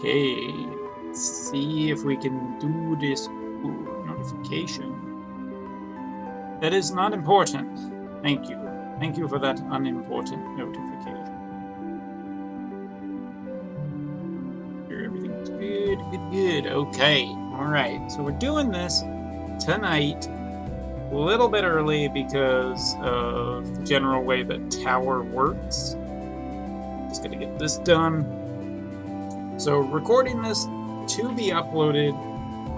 Okay, let's see if we can do this. Ooh, notification. That is not important. Thank you. Thank you for that unimportant notification. Sure, everything's good, good. Okay, alright. So we're doing this tonight a little bit early because of the general way that Tower works. Just gonna get this done. So recording this to be uploaded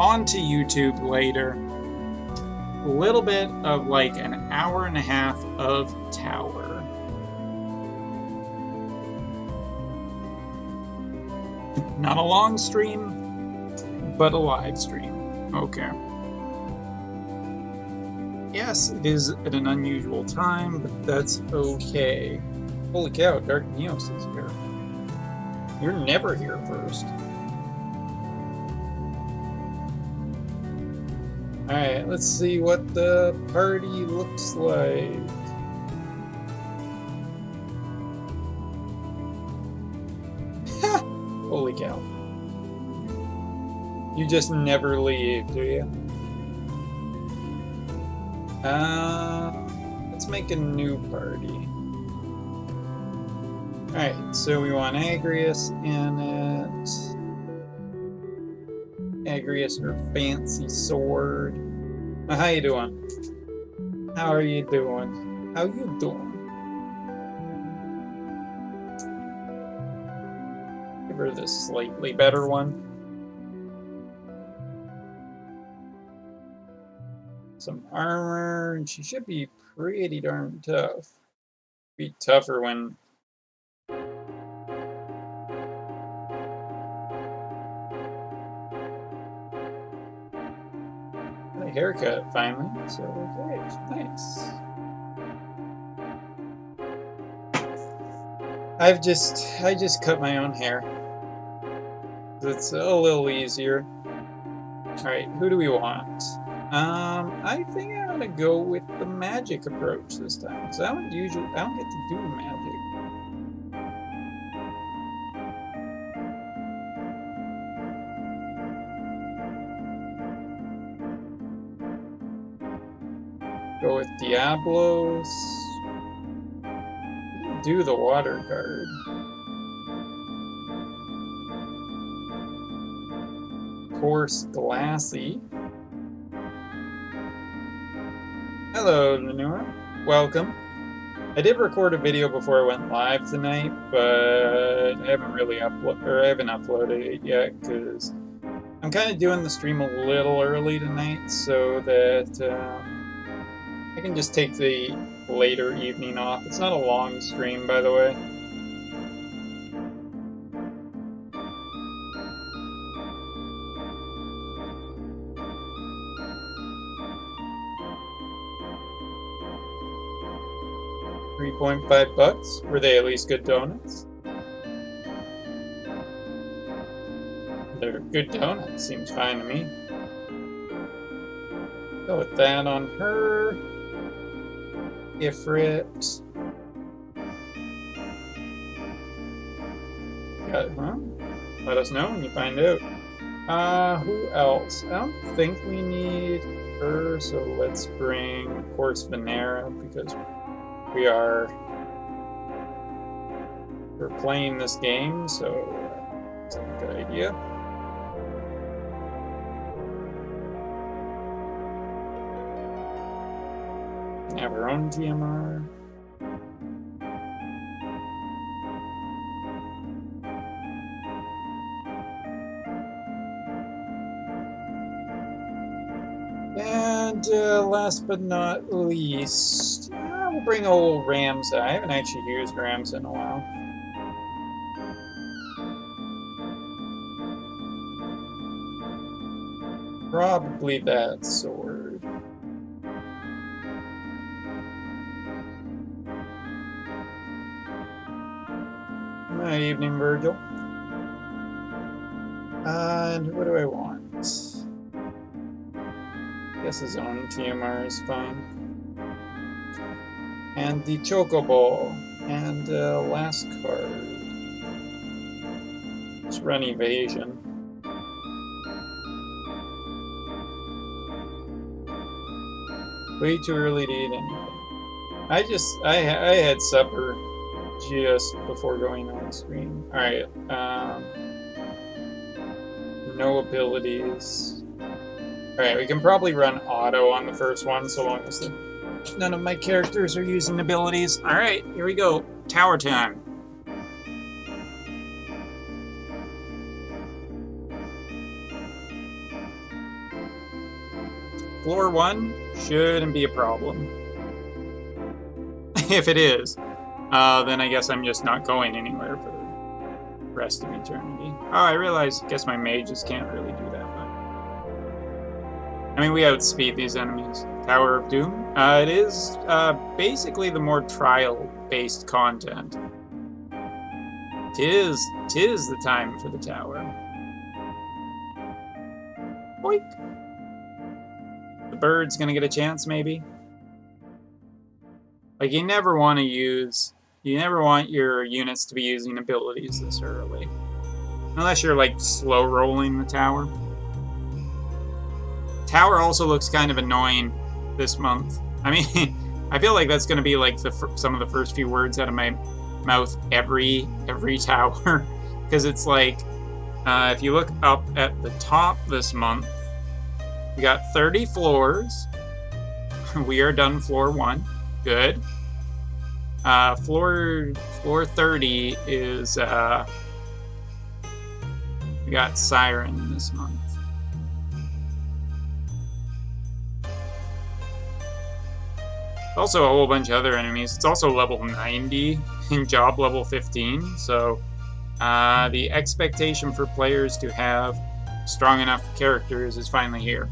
onto YouTube later. A little bit of like an hour and a half of Tower. Not a long stream, but a live stream. Okay. Yes, it is at an unusual time, but that's okay. Holy cow, Dark Neos is here. You're never here first. Alright, let's see what the party looks like. Holy cow. You just never leave, do you? Let's make a new party. Alright, so we want Agrius in it. Agrius, her fancy sword. How you doing? How are you doing? How you doing? Give her this slightly better one. Some armor, and she should be pretty darn tough. Be tougher when haircut finally, so okay, nice. I just cut my own hair. It's a little easier. Alright, who do we want? I think I'm gonna go with the magic approach this time, because I don't get to do magic. Go with Diablos. Do the water card. Of course, Glassy. Hello, Lenore. Welcome. I did record a video before I went live tonight, but I haven't really uploaded it yet because I'm kind of doing the stream a little early tonight so that I can just take the later evening off. It's not a long stream, by the way. $3.5. Were they at least good donuts? They're good donuts. Seems fine to me. Go with that on her. Ifrit. Huh? Let us know when you find out. Who else? I don't think we need her, so let's bring, of course, Venera, because we're playing this game, so it's a good idea. Have our own TMR. And last but not least, we'll bring old Ramsa. I haven't actually used Ramsa in a while. Probably that sword. Good evening, Virgil. And what do I want? I guess his own TMR is fine. And the Chocobo. And last card. Just run evasion. Way too early to eat anything. I had supper just before going on screen. Alright, no abilities. Alright, we can probably run auto on the first one so long as none of my characters are using abilities. Alright, here we go. Tower time. Floor 1 shouldn't be a problem. If it is, then I guess I'm just not going anywhere for the rest of eternity. Oh, I guess my mages can't really do that much. I mean, we outspeed these enemies. Tower of Doom? It is basically the more trial-based content. Tis the time for the tower. Boink! The bird's gonna get a chance, maybe? Like, you never want your units to be using abilities this early. Unless you're, like, slow rolling the tower. Tower also looks kind of annoying this month. I mean, I feel like that's gonna be, like, some of the first few words out of my mouth every tower. Because it's like, if you look up at the top this month, we got 30 floors. We are done floor 1. Good. Floor 30 is, we got Siren this month. Also a whole bunch of other enemies. It's also level 90 and job level 15, so the expectation for players to have strong enough characters is finally here.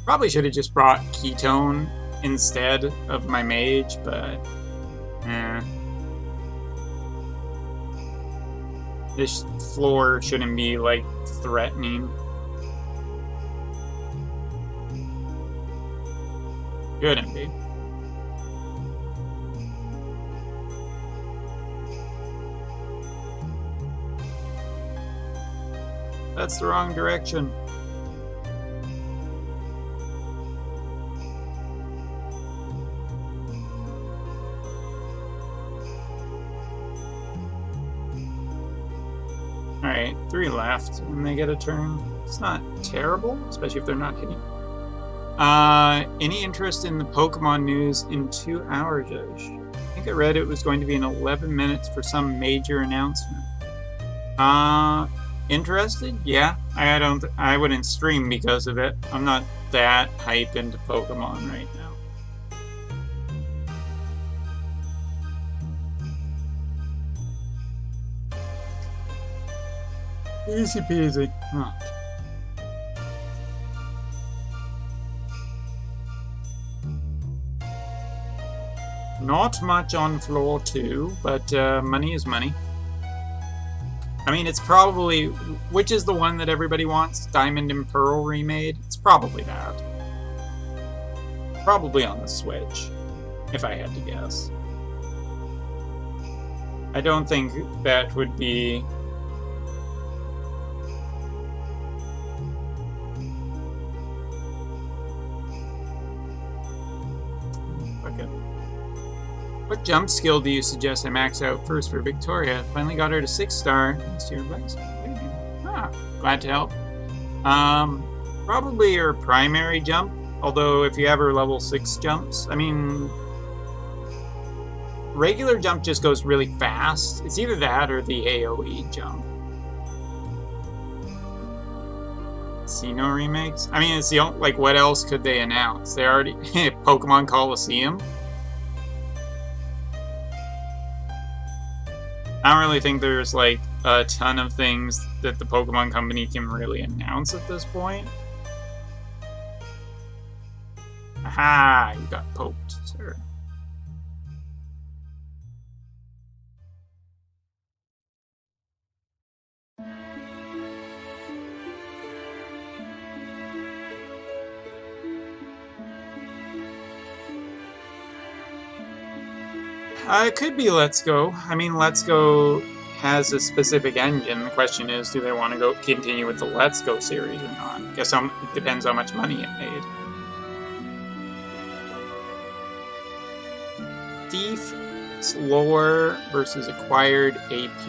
Probably should have just brought Ketone instead of my mage, but this floor shouldn't be, like, threatening. Shouldn't be. That's the wrong direction. Alright, 3 left, and they get a turn. It's not terrible, especially if they're not hitting. Any interest in the Pokemon news in 2 hours, Josh? I think I read it was going to be in 11 minutes for some major announcement. Interested? Yeah. I wouldn't stream because of it. I'm not that hype into Pokemon right now. Easy peasy. Huh. Not much on floor 2, but money is money. I mean, it's probably... Which is the one that everybody wants? Diamond and Pearl remade? It's probably that. Probably on the Switch, if I had to guess. I don't think that would be... What jump skill do you suggest I max out first for Victoria? Finally got her to 6-star. Thanks to your advice. Ah, glad to help. Probably your primary jump. Although if you have her level 6 jumps, I mean, regular jump just goes really fast. It's either that or the AoE jump. Sinnoh remakes? I mean, it's the only, like, what else could they announce? They already Pokemon Coliseum. I don't really think there's, like, a ton of things that the Pokemon Company can really announce at this point. Aha! You got poked, sir. It could be Let's Go. I mean, Let's Go has a specific engine. The question is, do they want to go continue with the Let's Go series or not? I guess it depends how much money it made. Thief's lore versus acquired AP.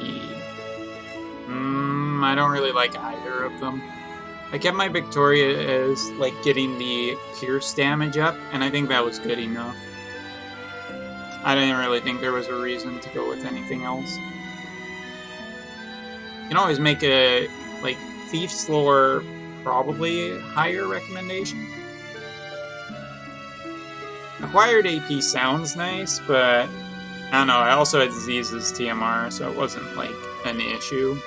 I don't really like either of them. I kept my Victoria as like getting the pierce damage up, and I think that was good enough. I didn't really think there was a reason to go with anything else. You can always make a like Thief's lore probably higher recommendation. Acquired AP sounds nice, but I don't know. I also had Diseases TMR, so it wasn't like an issue.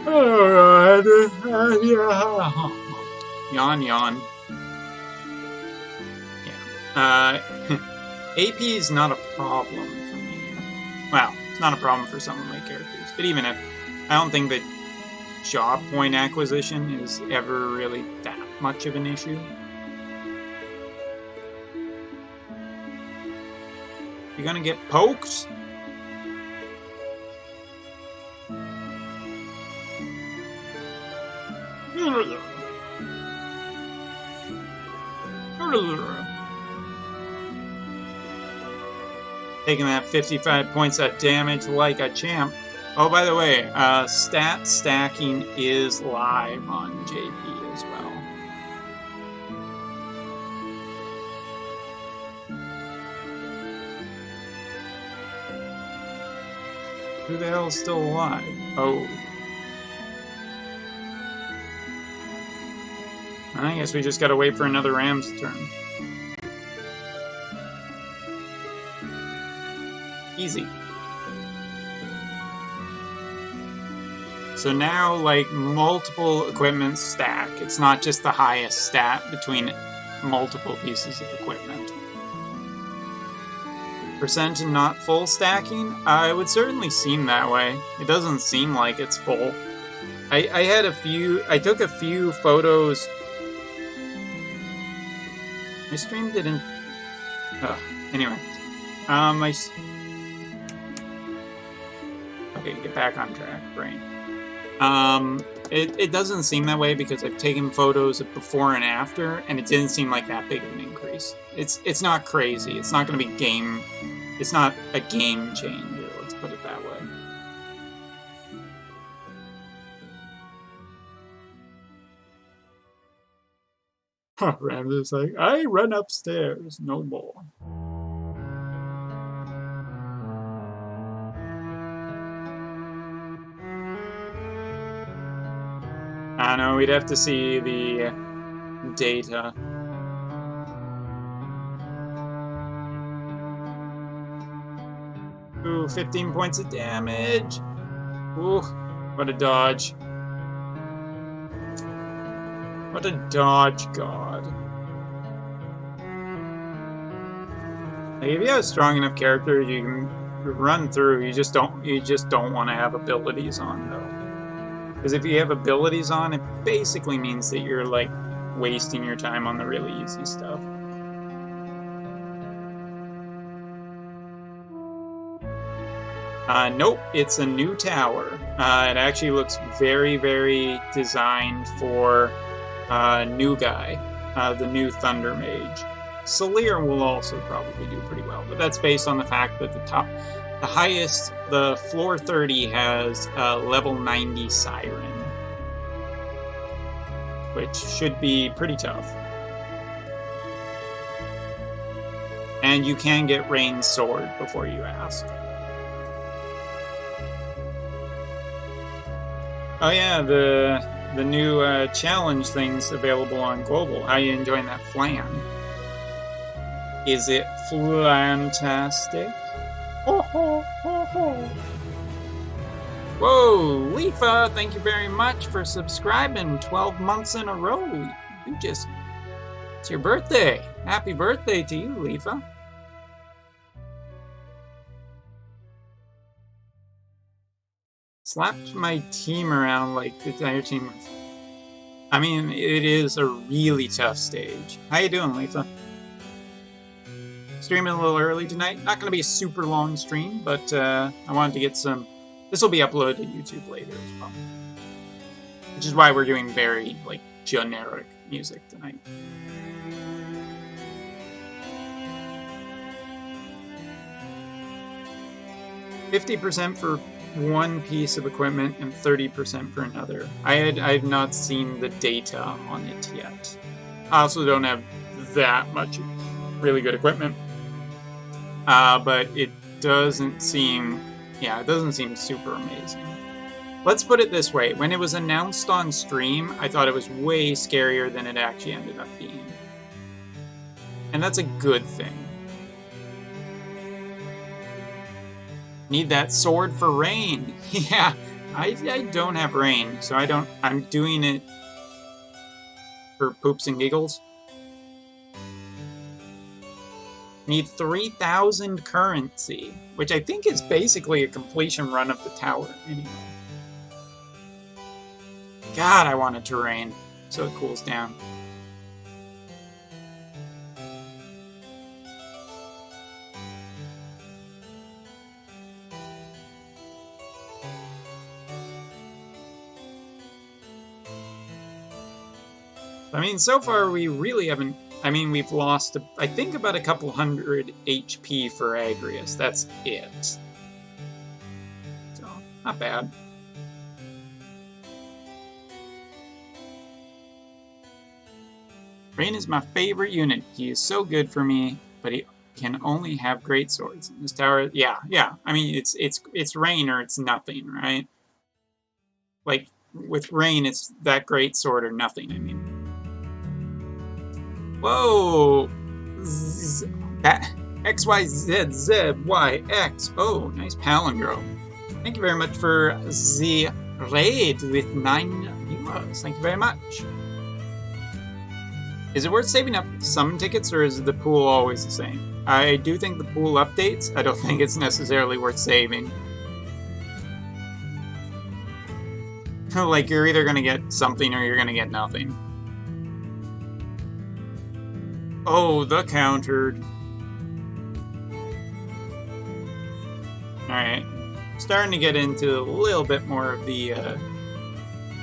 Alright. Yawn, yawn. Yeah. AP is not a problem for me. Well, it's not a problem for some of my characters, but even if I don't think that job point acquisition is ever really that much of an issue. You're gonna get poked? Taking that 55 points of damage like a champ. Oh, by the way, stat stacking is live on JP as well. Who the hell is still alive? Oh. I guess we just gotta wait for another Ram's turn. Easy. So now, like, multiple equipment stack. It's not just the highest stat between multiple pieces of equipment. Percent and not full stacking? It would certainly seem that way. It doesn't seem like it's full. I took a few photos. My stream didn't... Anyway. Okay, get back on track, brain. It doesn't seem that way because I've taken photos of before and after, and it didn't seem like that big of an increase. It's not crazy. It's not going to be game... It's not a game changer, let's put it that way. Huh, Ramsey's like, I run upstairs, no more. I know, we'd have to see the data. Ooh, 15 points of damage. Ooh, what a dodge. What a dodge god. Like, if you have a strong enough character, you can run through. You just don't want to have abilities on, though. Because if you have abilities on, it basically means that you're, like, wasting your time on the really easy stuff. Nope, it's a new tower. It actually looks very, very designed for new guy, the new Thunder Mage. Salir will also probably do pretty well, but that's based on the fact that the highest, the floor 30 has level 90 Siren, which should be pretty tough. And you can get Rain's Sword before you ask. Oh yeah, the new challenge thing's available on Global. How are you enjoying that flan? Is it fantastic? Ho ho ho ho! Whoa, Leafa, thank you very much for subscribing 12 months in a row. It's your birthday. Happy birthday to you, Leafa. Slapped my team around like the entire team. I mean, it is a really tough stage. How you doing, Letha? Streaming a little early tonight. Not going to be a super long stream, but I wanted to get some... This will be uploaded to YouTube later as well. Which is why we're doing very, like, generic music tonight. $50% for one piece of equipment and 30% for another. I've not seen the data on it yet. I also don't have that much really good equipment. But it doesn't seem... Yeah, it doesn't seem super amazing. Let's put it this way. When it was announced on stream, I thought it was way scarier than it actually ended up being. And that's a good thing. Need that sword for rain. Yeah, I don't have rain, so I'm doing it for poops and giggles. Need 3,000 currency, which I think is basically a completion run of the tower anyway. God, I want it to rain so it cools down. I mean, so far we really haven't... I mean, we've lost, I think, about a couple hundred HP for Agrius. That's it. So, not bad. Rain is my favorite unit. He is so good for me, but he can only have great swords. This tower, yeah. I mean, it's Rain or it's nothing, right? Like, with Rain, it's that great sword or nothing, I mean. Whoa! That XYZZYX. Oh, nice palindrome. Thank you very much for the raid with 9 viewers. Thank you very much. Is it worth saving up summon tickets, or is the pool always the same? I do think the pool updates. I don't think it's necessarily worth saving. Like, you're either going to get something or you're going to get nothing. Oh, the countered. Alright. Starting to get into a little bit more of the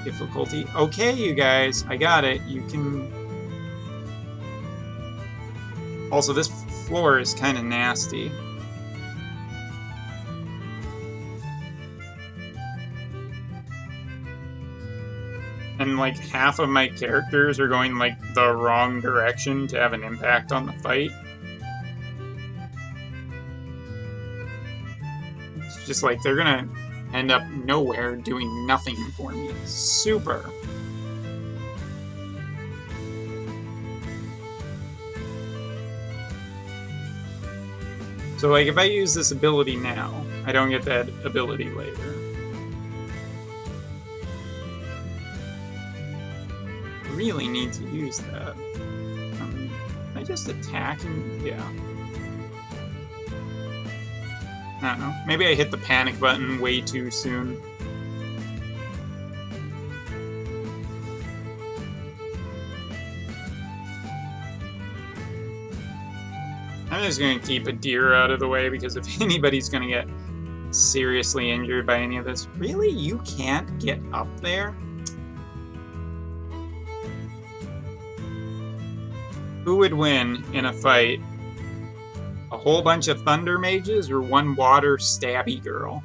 difficulty. Okay, you guys. I got it. You can... Also, this floor is kind of nasty. And, like, half of my characters are going, like, the wrong direction to have an impact on the fight. It's just like, they're gonna end up nowhere doing nothing for me. Super. So, like, if I use this ability now, I don't get that ability later. Really need to use that. Can I just attack and... yeah. I don't know. Maybe I hit the panic button way too soon. I'm just gonna keep a deer out of the way, because if anybody's gonna get seriously injured by any of this... Really? You can't get up there? Who would win in a fight? A whole bunch of thunder mages or one water stabby girl?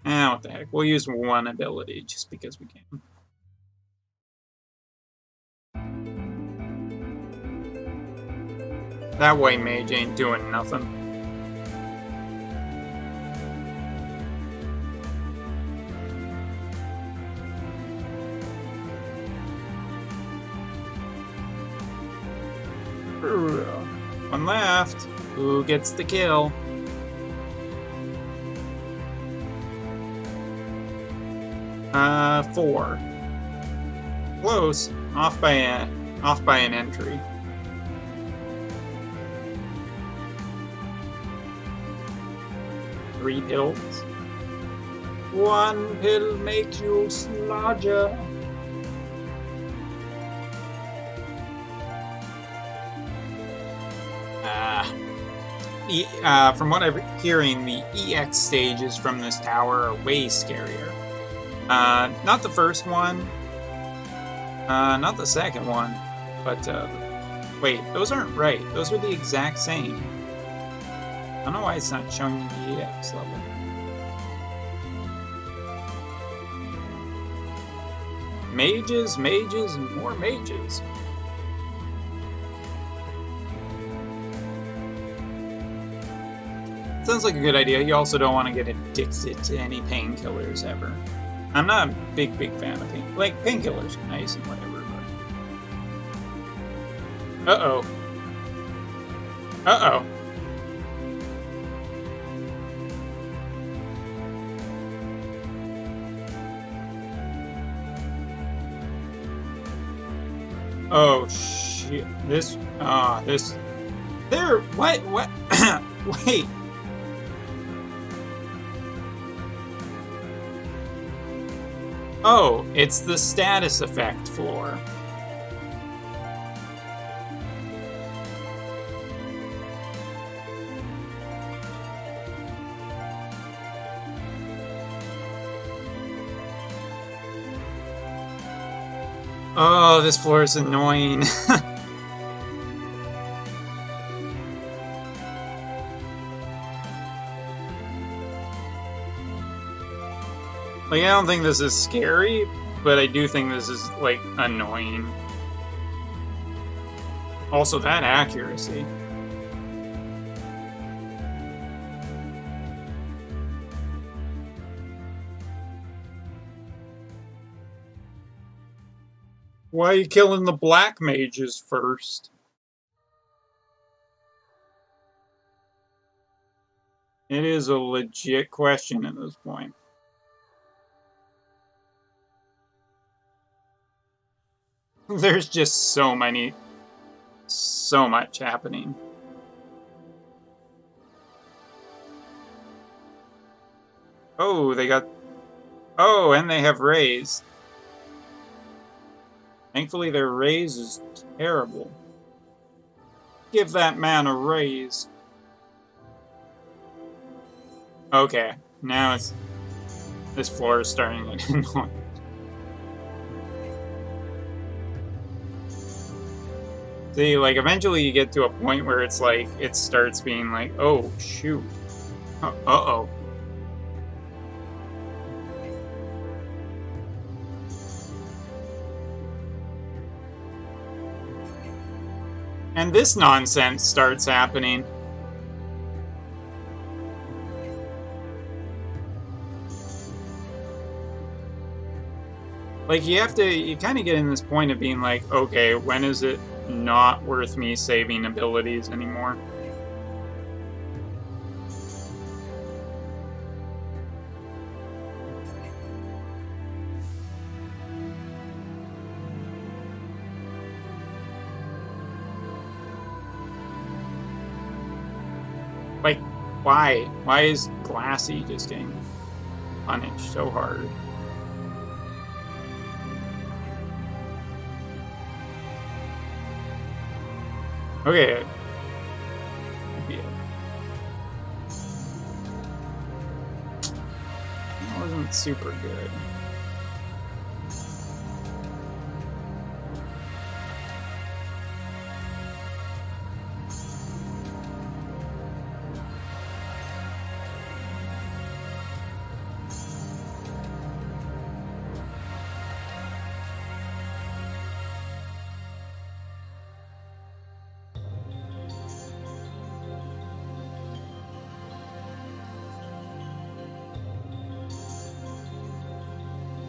What the heck. We'll use one ability just because we can. That white mage ain't doing nothing. One left. Who gets the kill? Four. Close. Off by an entry. Three pills. One pill makes you larger. From what I'm hearing, the EX stages from this tower are way scarier. Not the first one, not the second one, but wait, those aren't right. Those are the exact same. I don't know why it's not showing you the EX level. Mages, mages, and more mages. Sounds like a good idea. You also don't want to get addicted to any painkillers ever. I'm not a big fan of painkillers are nice and whatever, but... Uh-oh. Uh-oh. Oh, shit. This... There... What? Wait. Oh, it's the status effect floor. Oh, this floor is annoying. Like, I don't think this is scary, but I do think this is, like, annoying. Also, that accuracy. Why are you killing the black mages first? It is a legit question at this point. There's just so much happening. Oh, they got... Oh, and they have raise. Thankfully, their raise is terrible. Give that man a raise. Okay, now it's... This floor is starting to get annoying. See, like, eventually you get to a point where it's like, it starts being like, oh, shoot. Uh-oh. And this nonsense starts happening. Like, you kind of get in this point of being like, okay, when is it not worth me saving abilities anymore? Like, why? Why is Glassy just getting punished so hard? Okay. That wasn't super good.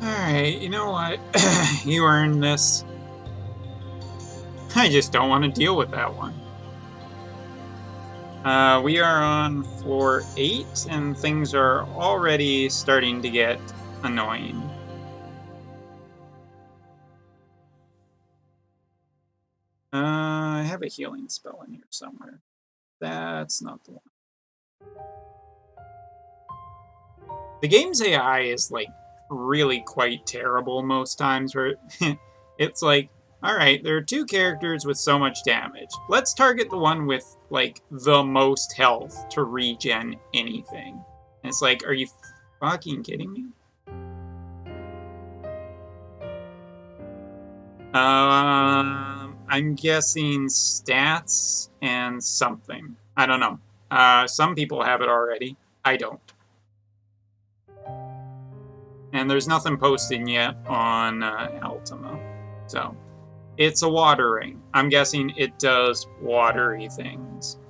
Alright, you know what? You earned this. I just don't want to deal with that one. We are on floor 8, and things are already starting to get annoying. I have a healing spell in here somewhere. That's not the one. The game's AI is, like, really quite terrible most times, where it's like, alright, there are two characters with so much damage. Let's target the one with, like, the most health to regen anything. And it's like, are you fucking kidding me? I'm guessing stats and something. I don't know. Some people have it already. I don't. And there's nothing posted yet on Ultima. So, it's a water ring. I'm guessing it does watery things.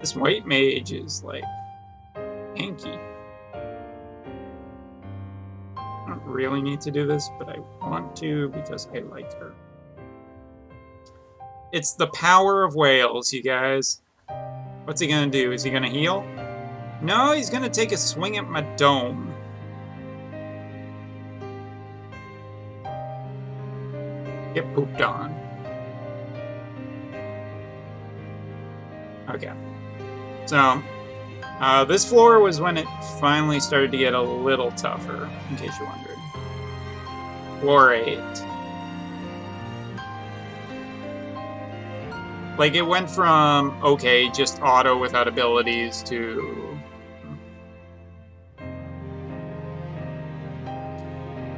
This white mage is, like, hanky. I don't really need to do this, but I want to because I like her. It's the power of whales, you guys. What's he gonna do? Is he gonna heal? No, he's gonna take a swing at my dome. Get pooped on. Okay. So, this floor was when it finally started to get a little tougher, in case you wondered. Floor 8. Like, it went from, okay, just auto without abilities to...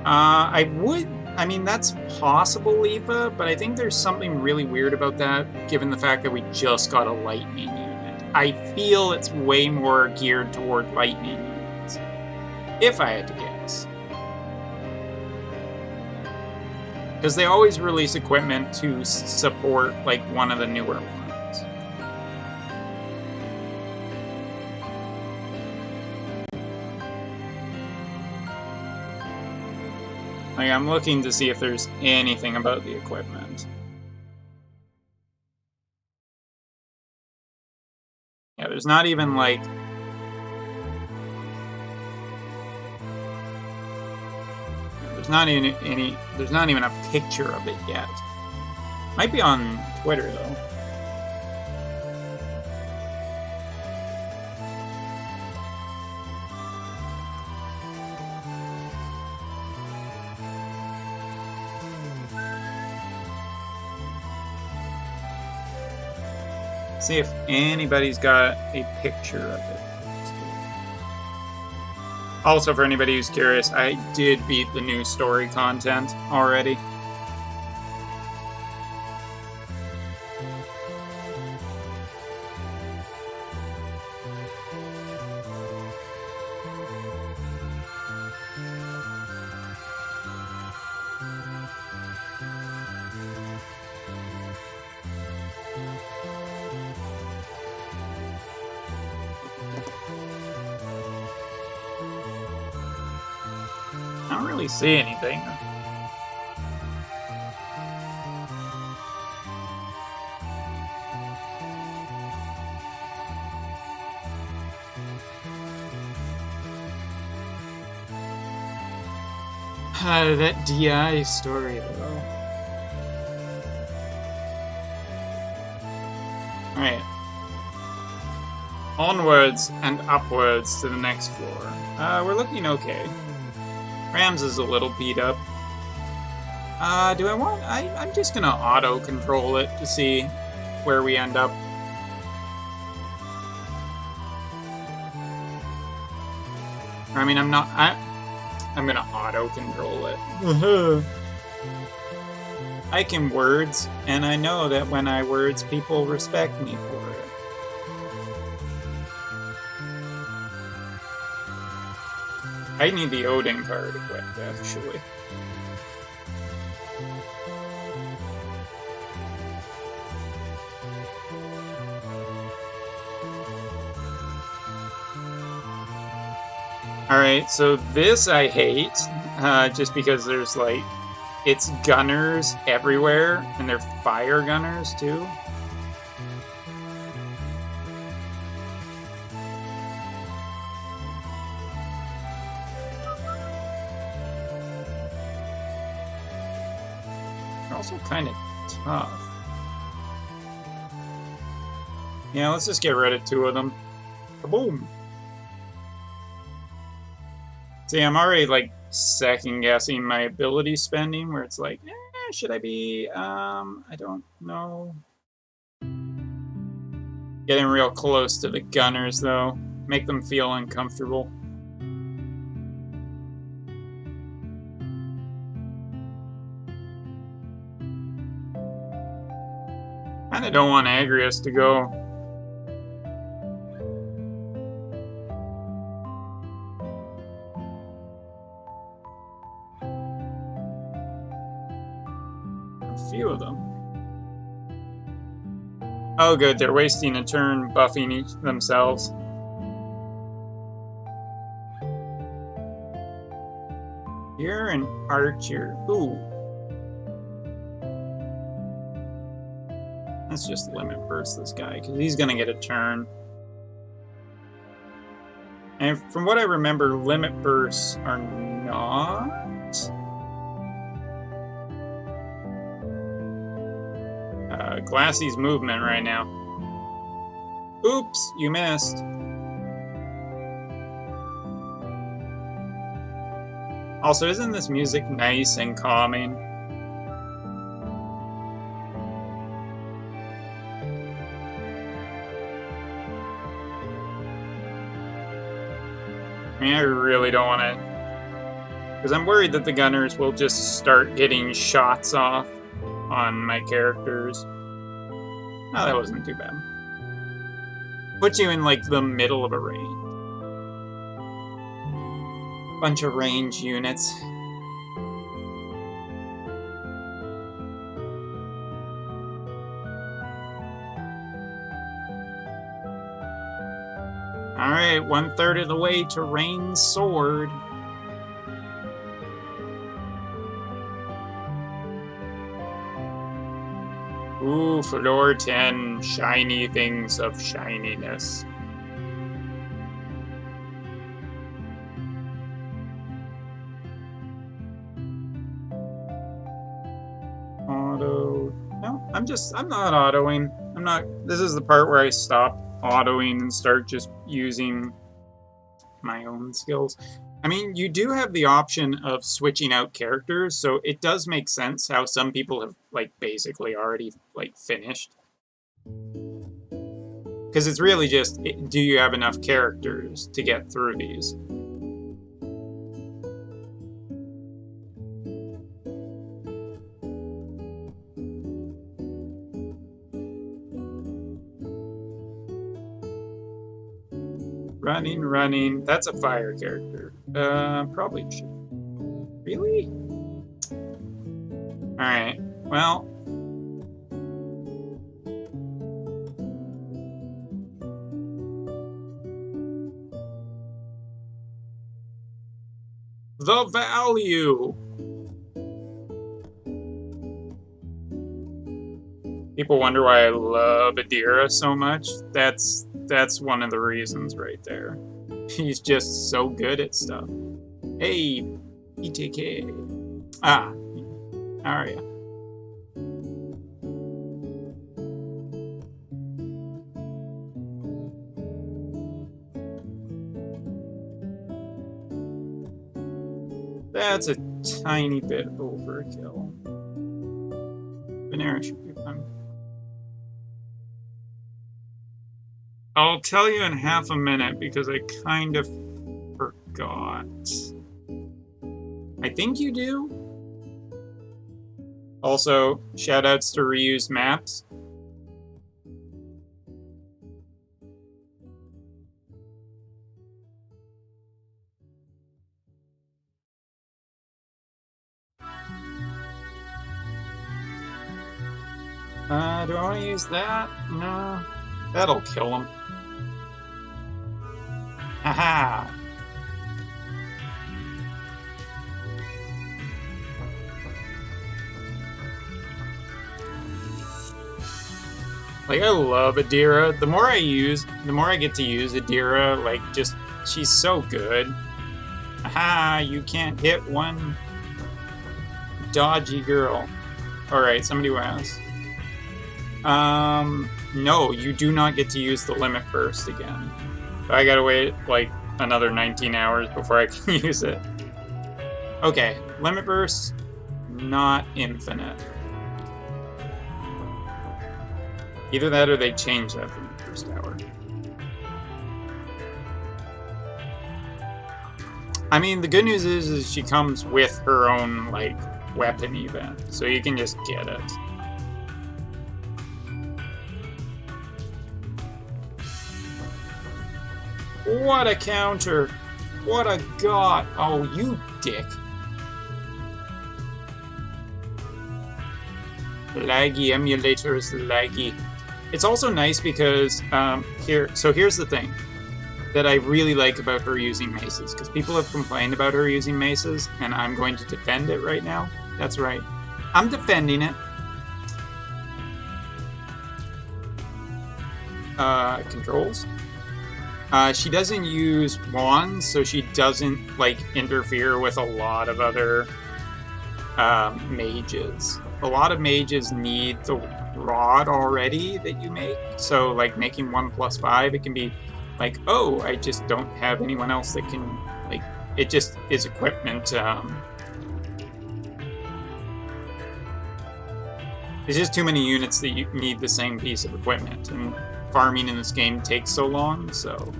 I mean, that's possible, Eva, but I think there's something really weird about that, given the fact that we just got a lightning unit. I feel it's way more geared toward lightning units, if I had to guess. Because they always release equipment to support, like, one of the newer ones. Like, I'm looking to see if there's anything about the equipment. Yeah, there's not even, like... There's not even a picture of it yet. Might be on Twitter, though. See if anybody's got a picture of it. Also, for anybody who's curious, I did beat the new story content already. I don't really see anything. That DI story, though. Alright. Onwards and upwards to the next floor. We're looking okay. Rams is a little beat up. Do I want... I'm just gonna auto-control it to see where we end up. I mean, I'm not... I'm gonna auto-control it. I can words, and I know that when I words, people respect me for it. I need the Odin card equipped, actually. Alright, so this I hate, just because there's, like, it's gunners everywhere, and they're fire gunners, too. also kind of tough. Yeah, let's just get rid of 2 of them. Kaboom! See, I'm already, like, second-guessing my ability spending, where it's like, should I be, I don't know. Getting real close to the gunners, though. Make them feel uncomfortable. Kinda don't want Agrius to go. A few of them. Oh good, they're wasting a turn buffing each themselves. You're an archer. Ooh. Let's just limit burst this guy, because he's going to get a turn. And from what I remember, limit bursts are not... Glassy's movement right now. Oops, you missed. Also, isn't this music nice and calming? I mean, I really don't want to... Because I'm worried that the gunners will just start getting shots off on my characters. Oh, that wasn't too bad. Put you in, like, the middle of a range. Bunch of range units. Alright, 1/3 of the way to Rain's sword. Ooh, floor 10, shiny things of shininess. Auto. No, I'm not autoing. This is the part where I stop autoing and start just using my own skills. I mean, you do have the option of switching out characters, so it does make sense how some people have, like, basically already, like, finished. Because it's really just, do you have enough characters to get through these? Running. That's a fire character. Probably should. Really? Alright, well. The value! People wonder why I love Adira so much. That's one of the reasons right there. He's just so good at stuff. Hey, ETK. Ah, how are you? That's a tiny bit overkill. Venera should be fun. I'll tell you in half a minute because I kind of forgot. I think you do. Also, shoutouts to reused maps. Do I want to use that? No. That'll kill him. Haha! Like, I love Adira. The more I get to use Adira, like, just, she's so good. Aha, you can't hit one dodgy girl. Alright, somebody will ask. No, you do not get to use the limit burst again. I gotta wait, like, another 19 hours before I can use it. Okay, limit burst, not infinite. Either that or they change that from the first hour. I mean, the good news is she comes with her own, like, weapon even, so you can just get it. What a counter! What a god! Oh, you dick. Laggy, emulator is laggy. It's also nice because, here's the thing that I really like about her using maces, because people have complained about her using maces, and I'm going to defend it right now. That's right. I'm defending it. Controls. She doesn't use wands, so she doesn't, like, interfere with a lot of other mages. A lot of mages need the rod already that you make, so, like, making 1+5, it can be like, oh, I just don't have anyone else that can, like, it just is equipment. There's just too many units that you need the same piece of equipment, and farming in this game takes so long, so,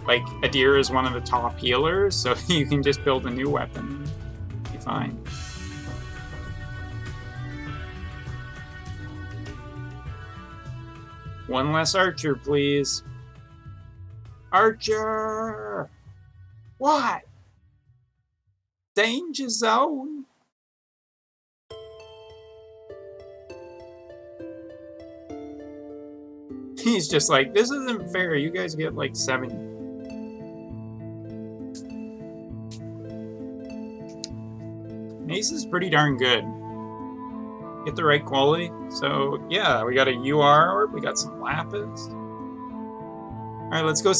like, Adir is one of the top healers, so you can just build a new weapon and be fine. One less archer, please. Archer! What? Danger zone? He's just like, this isn't fair. You guys get like 7. Mace is pretty darn good. Get the right quality. So yeah, we got a UR orb, we got some lapis. Alright, let's go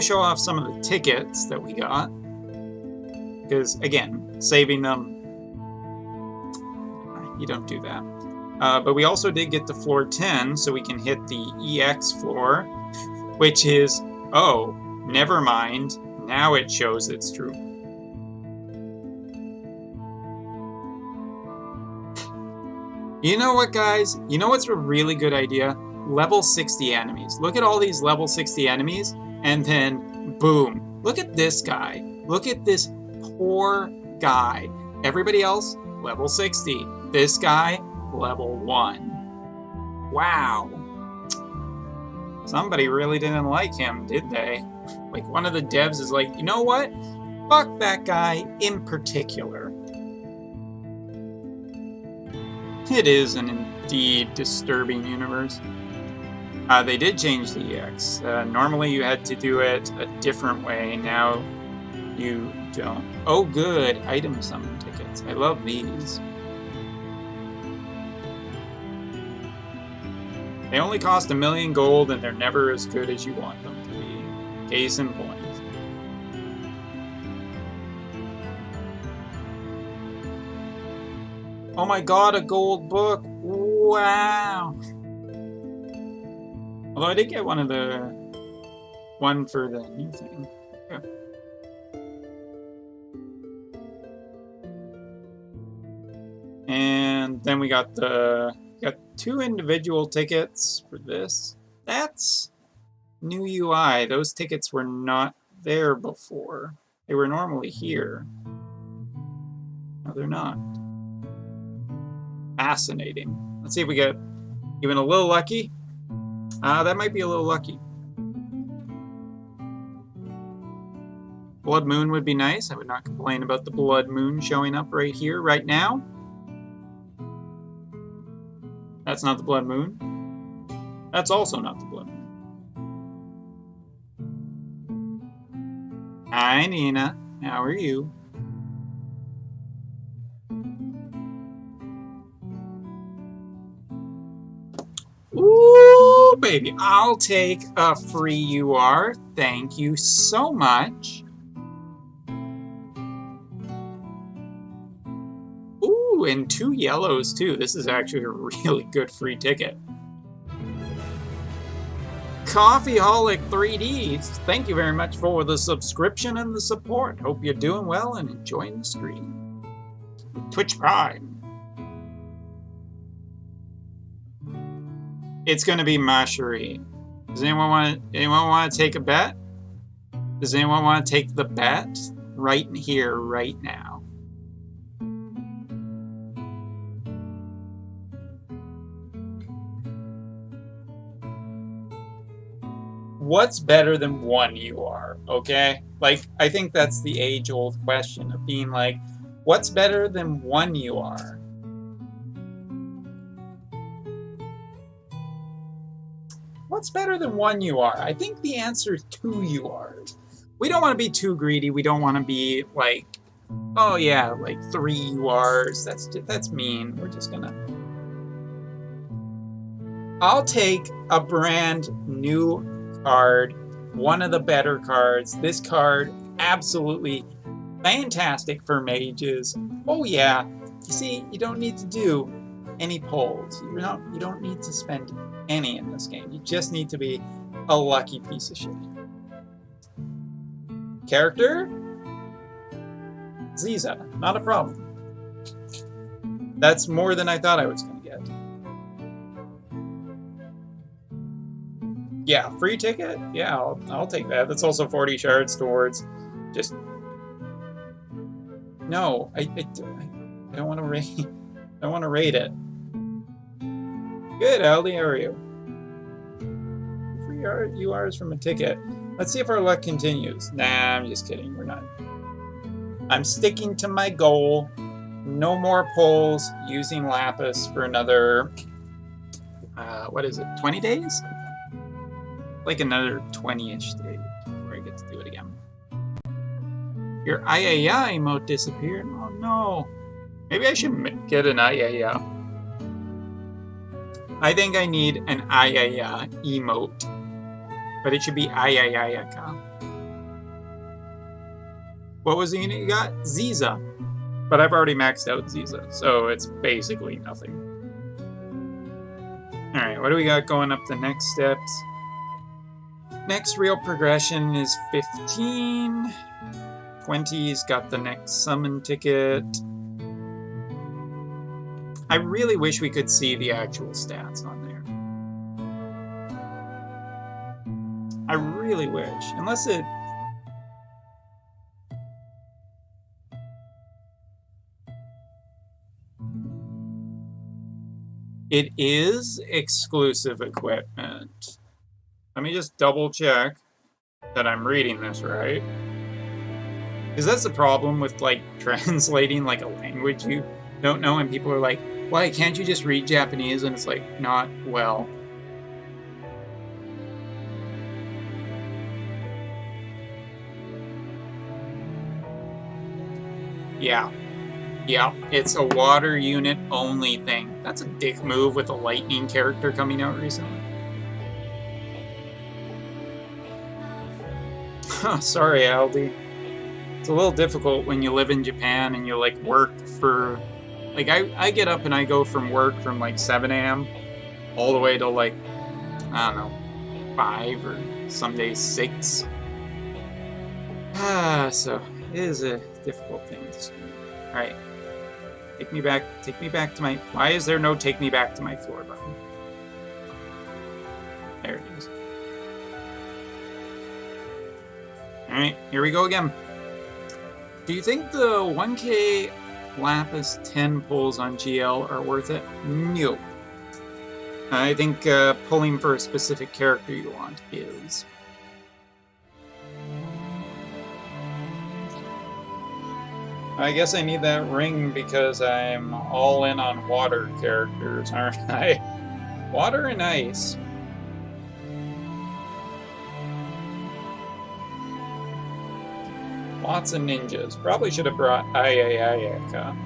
show off some of the tickets that we got. Because, again, saving them, you don't do that. But we also did get to floor 10, so we can hit the EX floor, which is, oh, never mind, now it shows it's true. You know what, guys? You know what's a really good idea? Level 60 enemies. Look at all these level 60 enemies, and then, boom. Look at this guy. Look at this poor guy. Everybody else, level 60. This guy, level 1. Wow. Somebody really didn't like him, did they? Like, one of the devs is like, you know what? Fuck that guy in particular. It is an indeed disturbing universe. They did change the EX. Normally you had to do it a different way. Now you don't. Oh, good. Item summon tickets. I love these. They only cost 1,000,000 gold, and they're never as good as you want them to be. Case in point. Oh my god, a gold book! Wow! Although I did get one for the new thing. Yeah. And then we got 2 individual tickets for this. That's new UI. Those tickets were not there before. They were normally here. No, they're not. Fascinating. Let's see if we get even a little lucky. That might be a little lucky. Blood Moon would be nice. I would not complain about the Blood Moon showing up right here, right now. That's not the Blood Moon. That's also not the Blood Moon. Hi, Nina. How are you? Ooh, baby. I'll take a free UR. Thank you so much. Ooh, Ooh, and 2 yellows too. This is actually a really good free ticket. Coffeeholic 3D, thank you very much for the subscription and the support. Hope you're doing well and enjoying the stream. Twitch Prime. It's going to be Mashery. Does anyone want to take a bet? Does anyone want to take the bet right here, right now? What's better than 1 you are, okay? Like, I think that's the age-old question of being like, what's better than 1 you are? What's better than 1 you are? I think the answer is 2 you are. We don't want to be too greedy. We don't want to be like, oh yeah, like 3 you are's. That's mean. We're just gonna... I'll take a brand new card, one of the better cards. This card, absolutely fantastic for mages. Oh yeah, you see, you don't need to do any polls. You don't need to spend any in this game. You just need to be a lucky piece of shit. Character? Ziza, not a problem. That's more than I thought I was going to get. Yeah, free ticket? Yeah, I'll take that. That's also 40 shards towards just... No, I don't want to rate... I don't want to rate it. Good, Aldi, how are you? Free URs from a ticket. Let's see if our luck continues. Nah, I'm just kidding. We're not. I'm sticking to my goal. No more polls using Lapis for another... what is it? 20 days? Like another 20-ish days before I get to do it again. Your Ayaya emote disappeared. Oh no. Maybe I should get an Ayaya. I think I need an Ayaya emote. But it should be Ayayayaka. What was the unit you got? Ziza. But I've already maxed out Ziza, so it's basically nothing. Alright, what do we got going up the next steps? Next real progression is 15. 20's got the next summon ticket. I really wish we could see the actual stats on there. I really wish. Unless it... It is exclusive equipment. Let me just double check that I'm reading this right. Because that's the problem with, like, translating, like, a language you don't know, and people are like, why can't you just read Japanese? And it's like, not well. Yeah. Yeah, it's a water unit only thing. That's a dick move with a lightning character coming out recently. Sorry, Aldi. It's a little difficult when you live in Japan and you, like, work for... Like, I get up and I go from work from, like, 7 a.m. all the way to, like, I don't know, 5 or some days 6. So it is a difficult thing to do. Alright. Take me back to my... Why is there no take me back to my floor button? There it is. Alright, here we go again. Do you think the 1k Lapis 10 pulls on GL are worth it? No. I think pulling for a specific character you want is. I guess I need that ring because I'm all in on water characters, aren't I? Water and ice. Lots of ninjas. Probably should have brought Ayayayaka.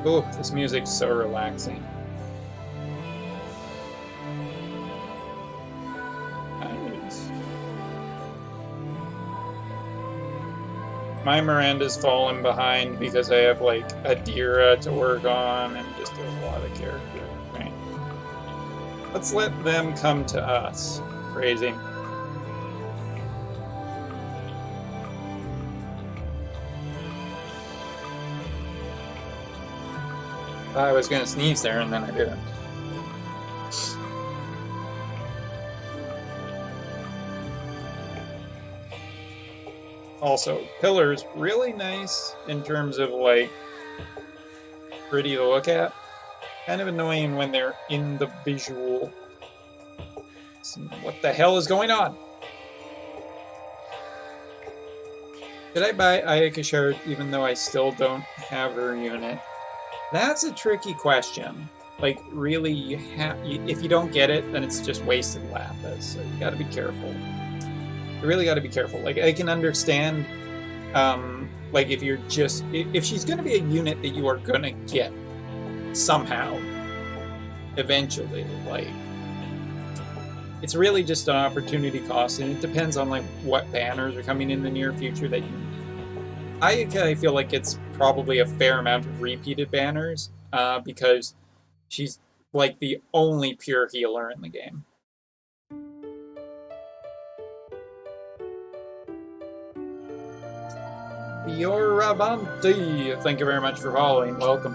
Ooh, this music's so relaxing. My Miranda's fallen behind because I have like Adira to work on and just a lot of characters. Right. Let's let them come to us. Crazy. I was gonna sneeze there and then I didn't. Also, pillars, really nice in terms of like pretty to look at. Kind of annoying when they're in the visual. So what the hell is going on? Did I buy Ayaka Shard even though I still don't have her unit? That's a tricky question. Like, really, if you don't get it, then it's just wasted lapis. So you gotta be careful. You really gotta be careful. Like, I can understand, like, if she's gonna be a unit that you are gonna get somehow, eventually, like, it's really just an opportunity cost, and it depends on, like, what banners are coming in the near future that you... I feel like it's probably a fair amount of repeated banners, because she's, like, the only pure healer in the game. Fioravanti! Thank you very much for following. Welcome.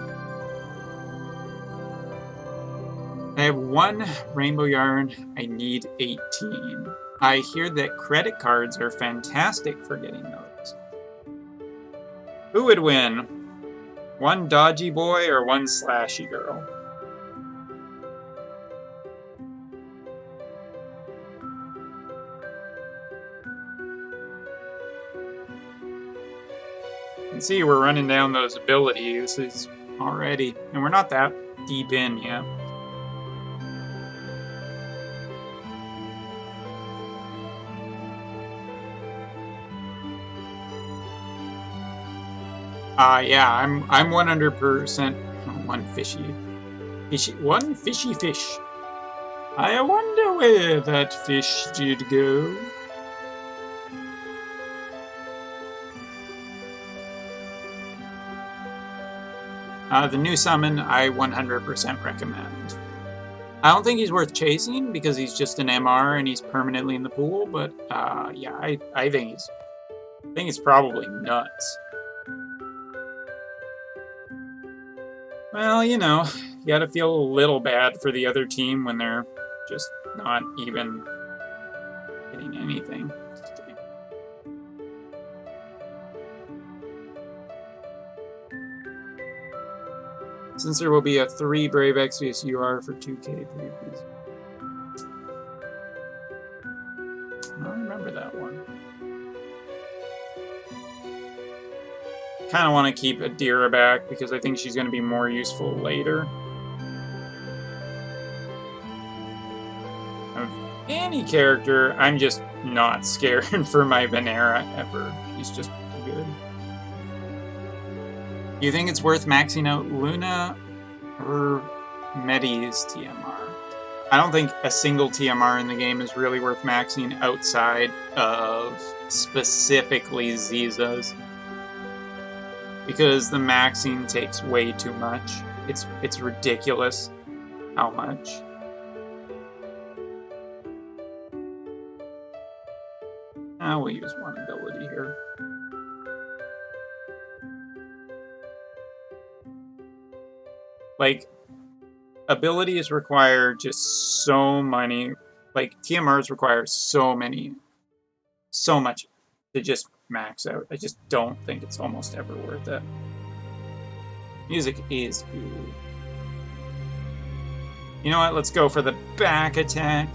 I have 1 rainbow yarn. I need 18. I hear that credit cards are fantastic for getting those. Who would win? 1 dodgy boy or 1 slashy girl? You can see we're running down those ability uses already, and we're not that deep in yet. Yeah, I'm 100% one fishy fish. I wonder where that fish did go. The new summon, I 100% recommend. I don't think he's worth chasing because he's just an MR and he's permanently in the pool, but yeah, I think it's probably nuts. Well, you know, you gotta feel a little bad for the other team when they're just not even getting anything. Since there will be a 3 Brave XVS UR for 2K, please. I don't remember that one. Kind of want to keep Adira back because I think she's going to be more useful later. Of any character, I'm just not scared for my Venera ever. She's just good. You think it's worth maxing out Luna or Medi's TMR? I don't think a single TMR in the game is really worth maxing outside of specifically Ziza's. Because the maxing takes way too much. It's ridiculous how much. We'll use 1 ability here. Like, abilities require just so many, like, TMRs require so much to just max out. I just don't think it's almost ever worth it. Music is good. You know what? Let's go for the back attack.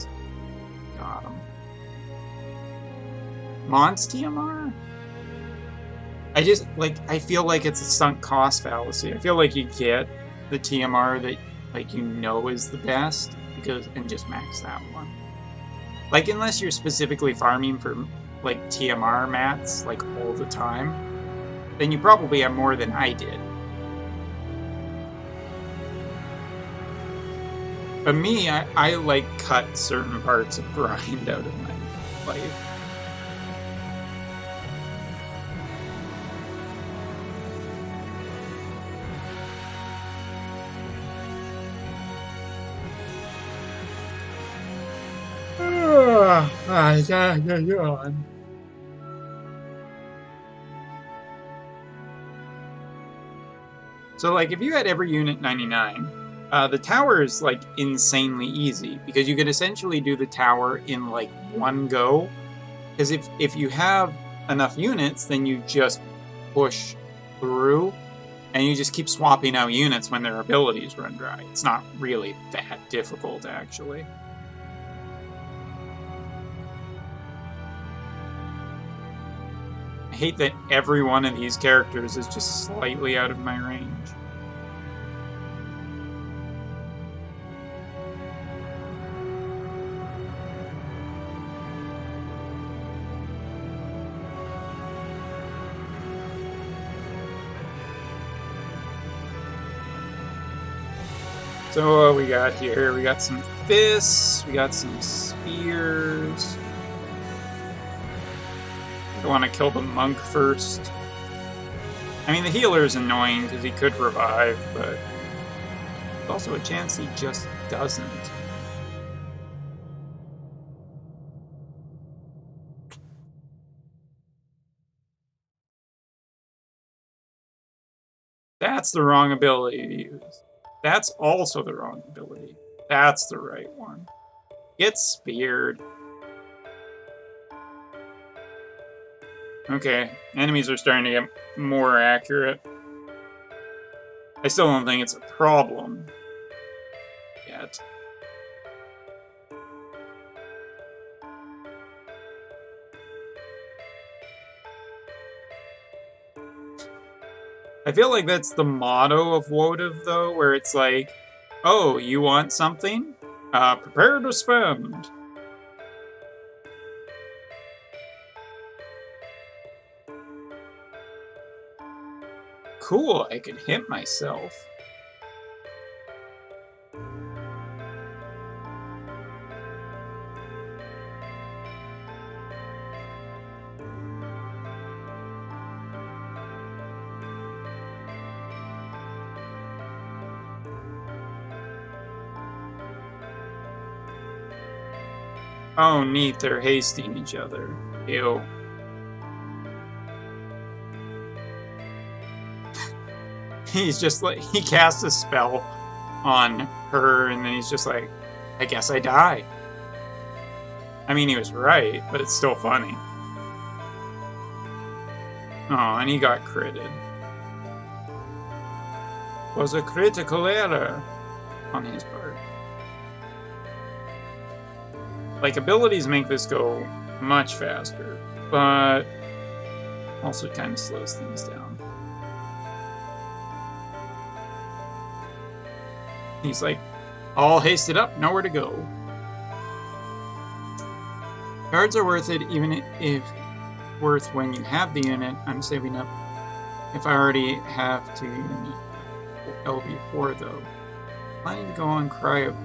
Got him. Mons TMR? I feel like it's a sunk cost fallacy. I feel like you get the TMR that, like, you know is the best, and just max that one. Like, unless you're specifically farming for, like, TMR mats, like, all the time, then you probably have more than I did. But me, I like, cut certain parts of grind out of my life. So, like, if you had every unit 99, the tower is, like, insanely easy, because you could essentially do the tower in, like, one go. Because if you have enough units, then you just push through, and you just keep swapping out units when their abilities run dry. It's not really that difficult, actually. I hate that every one of these characters is just slightly out of my range. So what we got here? We got some fists, we got some spears. I want to kill the monk first. I mean, the healer is annoying because he could revive, but there's also a chance he just doesn't. That's the wrong ability to use. That's also the wrong ability. That's the right one. Get speared. Okay, enemies are starting to get more accurate. I still don't think it's a problem yet. I feel like that's the motto of WOTV, though, where it's like, oh, you want something? Prepare to spend. Cool, I can hit myself. Oh, neat, they're hasting each other. Ew. He's just like, he casts a spell on her, and then he's just like, I guess I die. I mean, he was right, but it's still funny. Oh, and he got critted. Was a critical error on his part. Like, abilities make this go much faster, but also kind of slows things down. He's like, all hasted up, nowhere to go. Cards are worth it, even if worth when you have the unit. I'm saving up if I already have to unit LB4 though. Planning to go on cryo,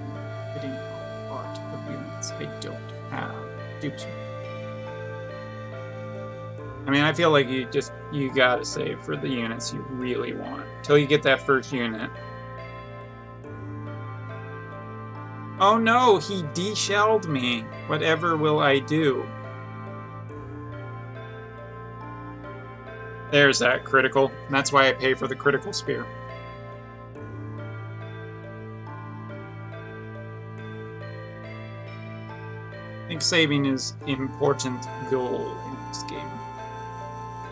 hitting a lot of units I don't have. I mean, I feel like you gotta save for the units you really want till you get that first unit. Oh no, he de-shelled me. Whatever will I do? There's that critical. That's why I pay for the critical spear. I think saving is an important goal in this game.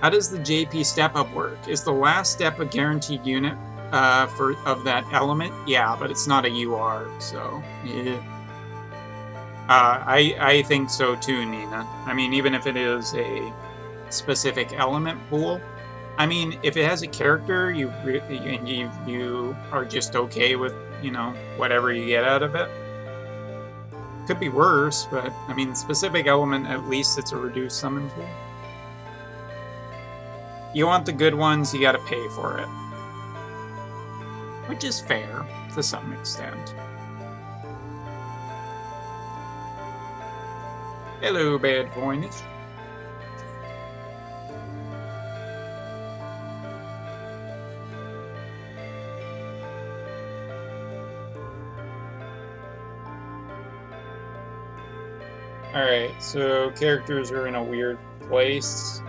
How does the JP step-up work? Is the last step a guaranteed unit of that element? Yeah, but it's not a UR, so yeah. I think so too, Nina. I mean, even if it is a specific element pool, I mean, if it has a character, you are just okay with, you know, whatever you get out of it. Could be worse, but I mean, specific element, at least it's a reduced summon pool. You want the good ones, you gotta pay for it. Which is fair, to some extent. Hello, bad voynich. Alright, so characters are in a weird place.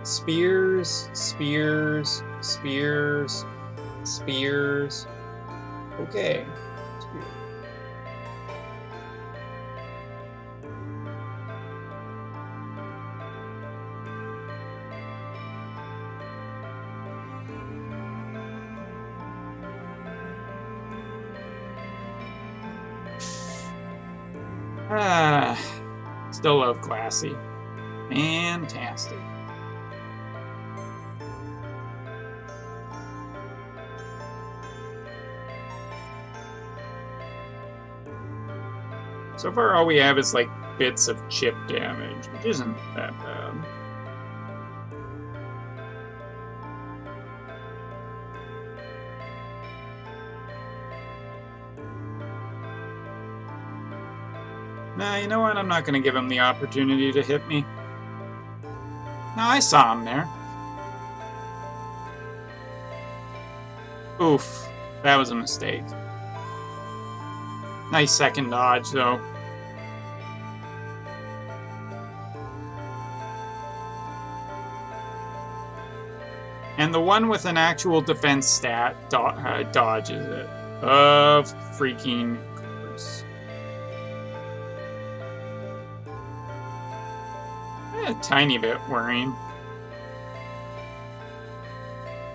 Spears, spears, spears, spears. Okay. Spears. Still love classy. Fantastic. So far, all we have is like bits of chip damage, which isn't that bad. Nah, you know what? I'm not going to give him the opportunity to hit me. No, I saw him there. Oof. That was a mistake. Nice second dodge, though. And the one with an actual defense stat dodges it. Of freaking course. A tiny bit worrying.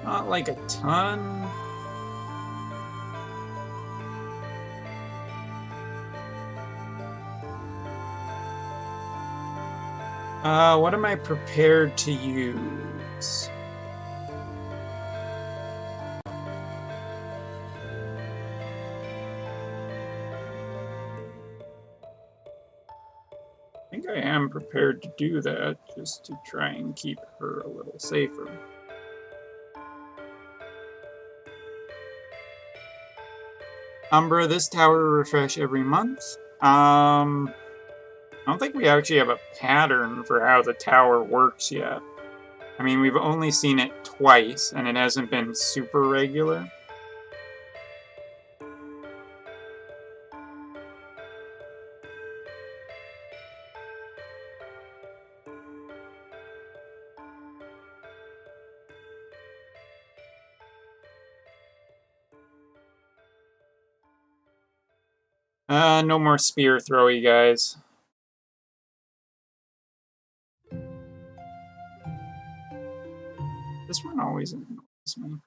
Not like a ton. What am I prepared to use? I think I am prepared to do that, just to try and keep her a little safer. Umbra, this tower refresh every month. I don't think we actually have a pattern for how the tower works yet. I mean, we've only seen it twice, and it hasn't been super regular. No more spear throwy, guys. This one always annoys me.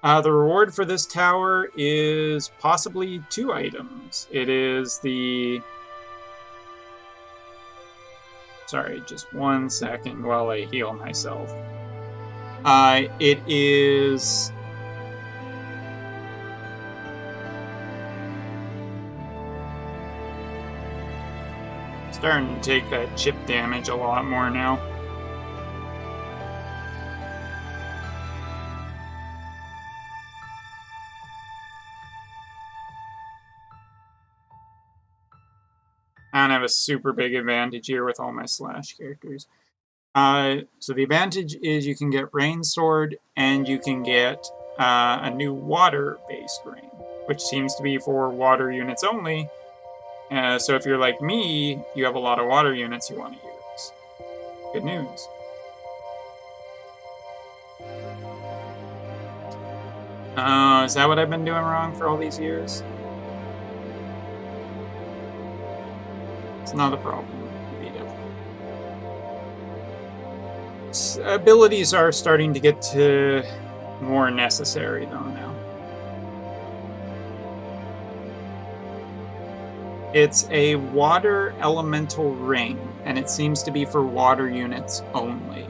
The reward for this tower is possibly 2 items. It is the... Sorry, just 1 second while I heal myself. It is... Starting to take that chip damage a lot more now. I don't have a super big advantage here with all my slash characters. So the advantage is you can get Rain Sword, and you can get a new water-based rain, which seems to be for water units only. So if you're like me, you have a lot of water units you want to use. Good news. Is that what I've been doing wrong for all these years? It's not a problem. Abilities are starting to get to more necessary, though, now. It's a water elemental ring, and it seems to be for water units only.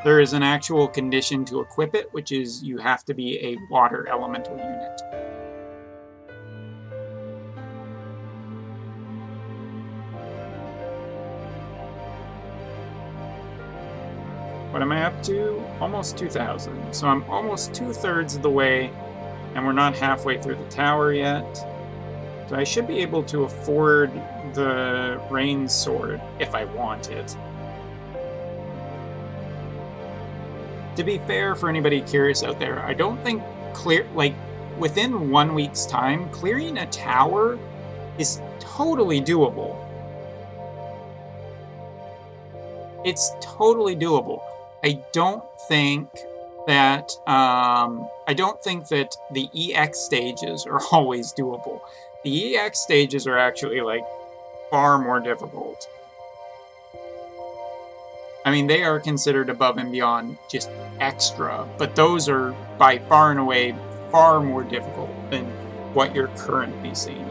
There is an actual condition to equip it, which is you have to be a water elemental unit. What am I up to? Almost 2,000. So I'm almost 2/3 of the way, and we're not halfway through the tower yet. So I should be able to afford the rain sword if I want it. To be fair, for anybody curious out there, I don't think within 1 week's time, clearing a tower is totally doable. It's totally doable. I don't think that the EX stages are always doable. The EX stages are actually like far more difficult. I mean, they are considered above and beyond just extra, but those are by far and away far more difficult than what you're currently seeing.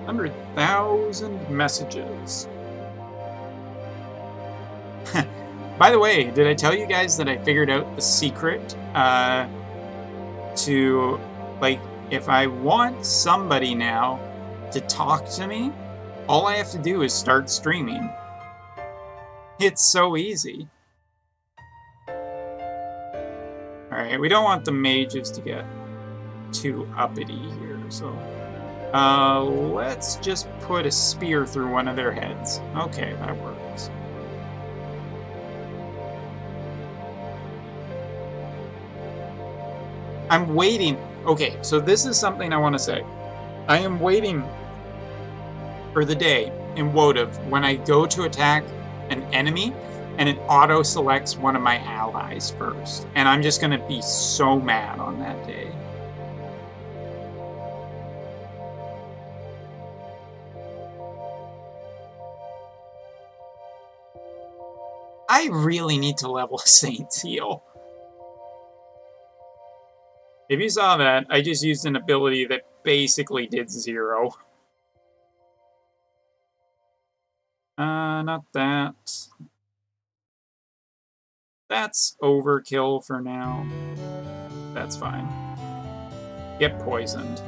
$100,000 messages. By the way, did I tell you guys that I figured out the secret to, like, if I want somebody now to talk to me, all I have to do is start streaming. It's so easy. Alright, we don't want the mages to get too uppity here, so... let's just put a spear through one of their heads. Okay, that works. I'm waiting. Okay, so this is something I want to say. I am waiting for the day in WOTV when I go to attack an enemy and it auto-selects one of my allies first. And I'm just going to be so mad on that day. I really need to level Saint's Heal. If you saw that, I just used an ability that basically did 0. Not that. That's overkill for now. That's fine. Get poisoned.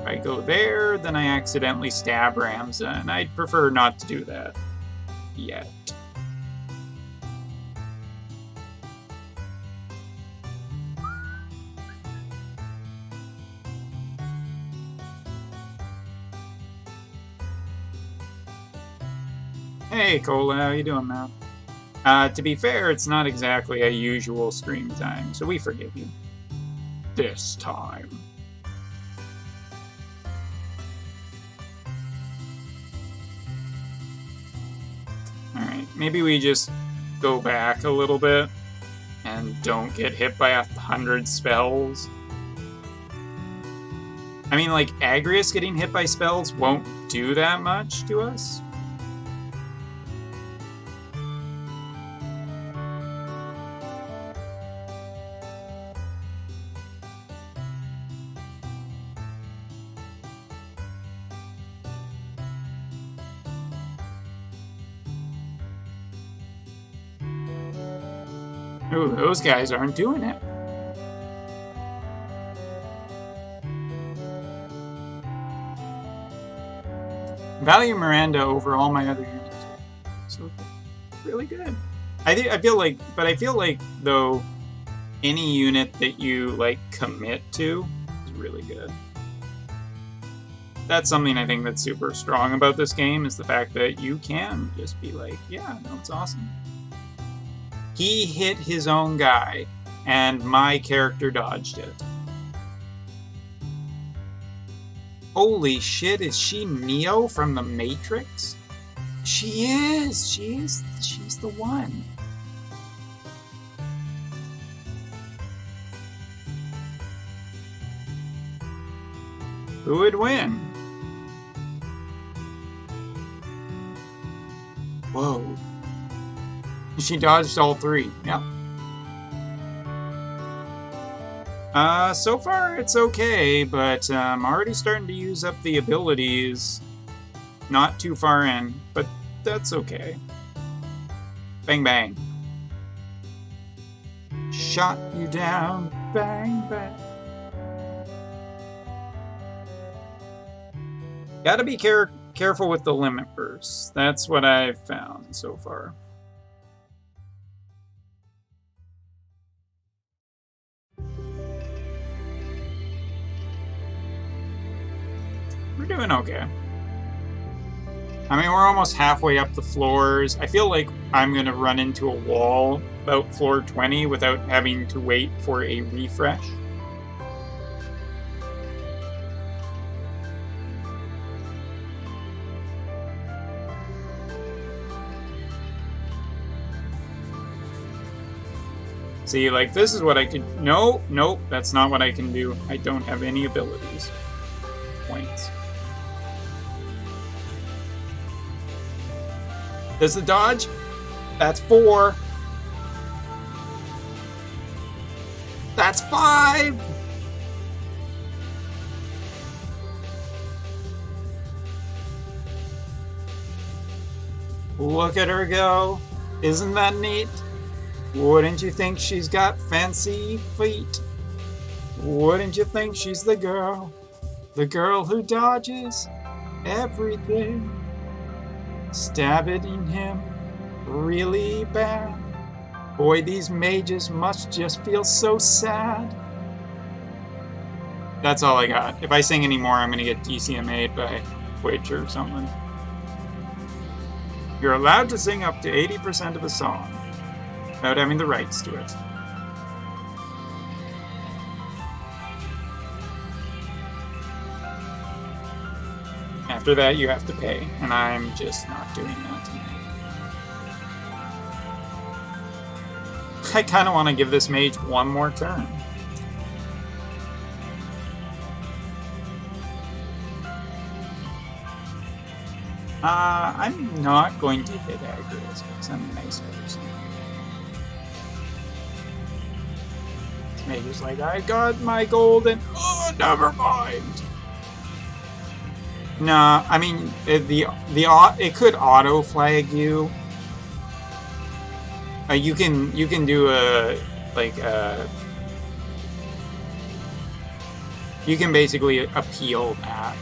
If I go there, then I accidentally stab Ramza, and I'd prefer not to do that yet. Hey, Cola, how you doing, man? To be fair, it's not exactly a usual stream time, so we forgive you. This time. Alright, maybe we just go back a little bit and don't get hit by 100 spells. I mean, like, Agrius getting hit by spells won't do that much to us. Ooh, those guys aren't doing it. Value Miranda over all my other units. So, really good. I feel like, though, any unit that you, like, commit to is really good. That's something I think that's super strong about this game, is the fact that you can just be like, yeah, no, it's awesome. He hit his own guy, and my character dodged it. Holy shit, is she Neo from the Matrix? She is! She's the one. Who would win? Whoa. She dodged all 3. Yep. So far it's okay, but I'm already starting to use up the abilities not too far in, but that's okay. Bang, bang. Shot you down, bang, bang. Gotta be careful with the limit bursts. That's what I've found so far. We're doing okay. I mean, we're almost halfway up the floors. I feel like I'm going to run into a wall about floor 20 without having to wait for a refresh. See, like, this is what I can... No, nope, that's not what I can do. I don't have any abilities. Points. Does the dodge? That's 4. That's 5! Look at her go. Isn't that neat? Wouldn't you think she's got fancy feet? Wouldn't you think she's the girl who dodges everything? Stabbing him really bad. Boy, these mages must just feel so sad. That's all I got. If I sing any more, I'm gonna get DCMA'd by Twitch or something. You're allowed to sing up to 80% of a song without having the rights to it. After that, you have to pay, and I'm just not doing that tonight. I kind of want to give this mage one more turn. I'm not going to hit aggro's because I'm a nice person. This mage is like, I got my golden... Oh, never mind! Nah, I mean, it could auto flag you. You can do a you can basically appeal that.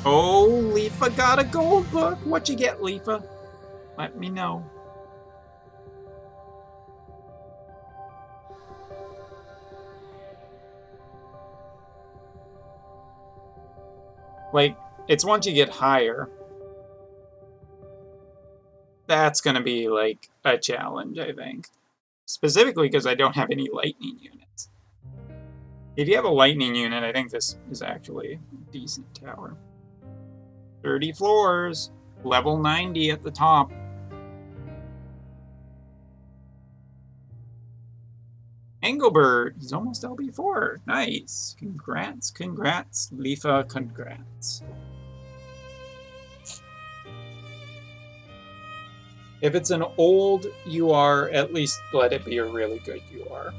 Oh, Leafa got a gold book. What you get, Leafa? Let me know. Like, it's once you get higher. That's gonna be, like, a challenge, I think. Specifically because I don't have any lightning units. If you have a lightning unit, I think this is actually a decent tower. 30 floors. Level 90 at the top. Engelbert, he's almost LB4. Nice. Congrats, congrats. Leafa, congrats. If it's an old UR, at least let it be a really good UR.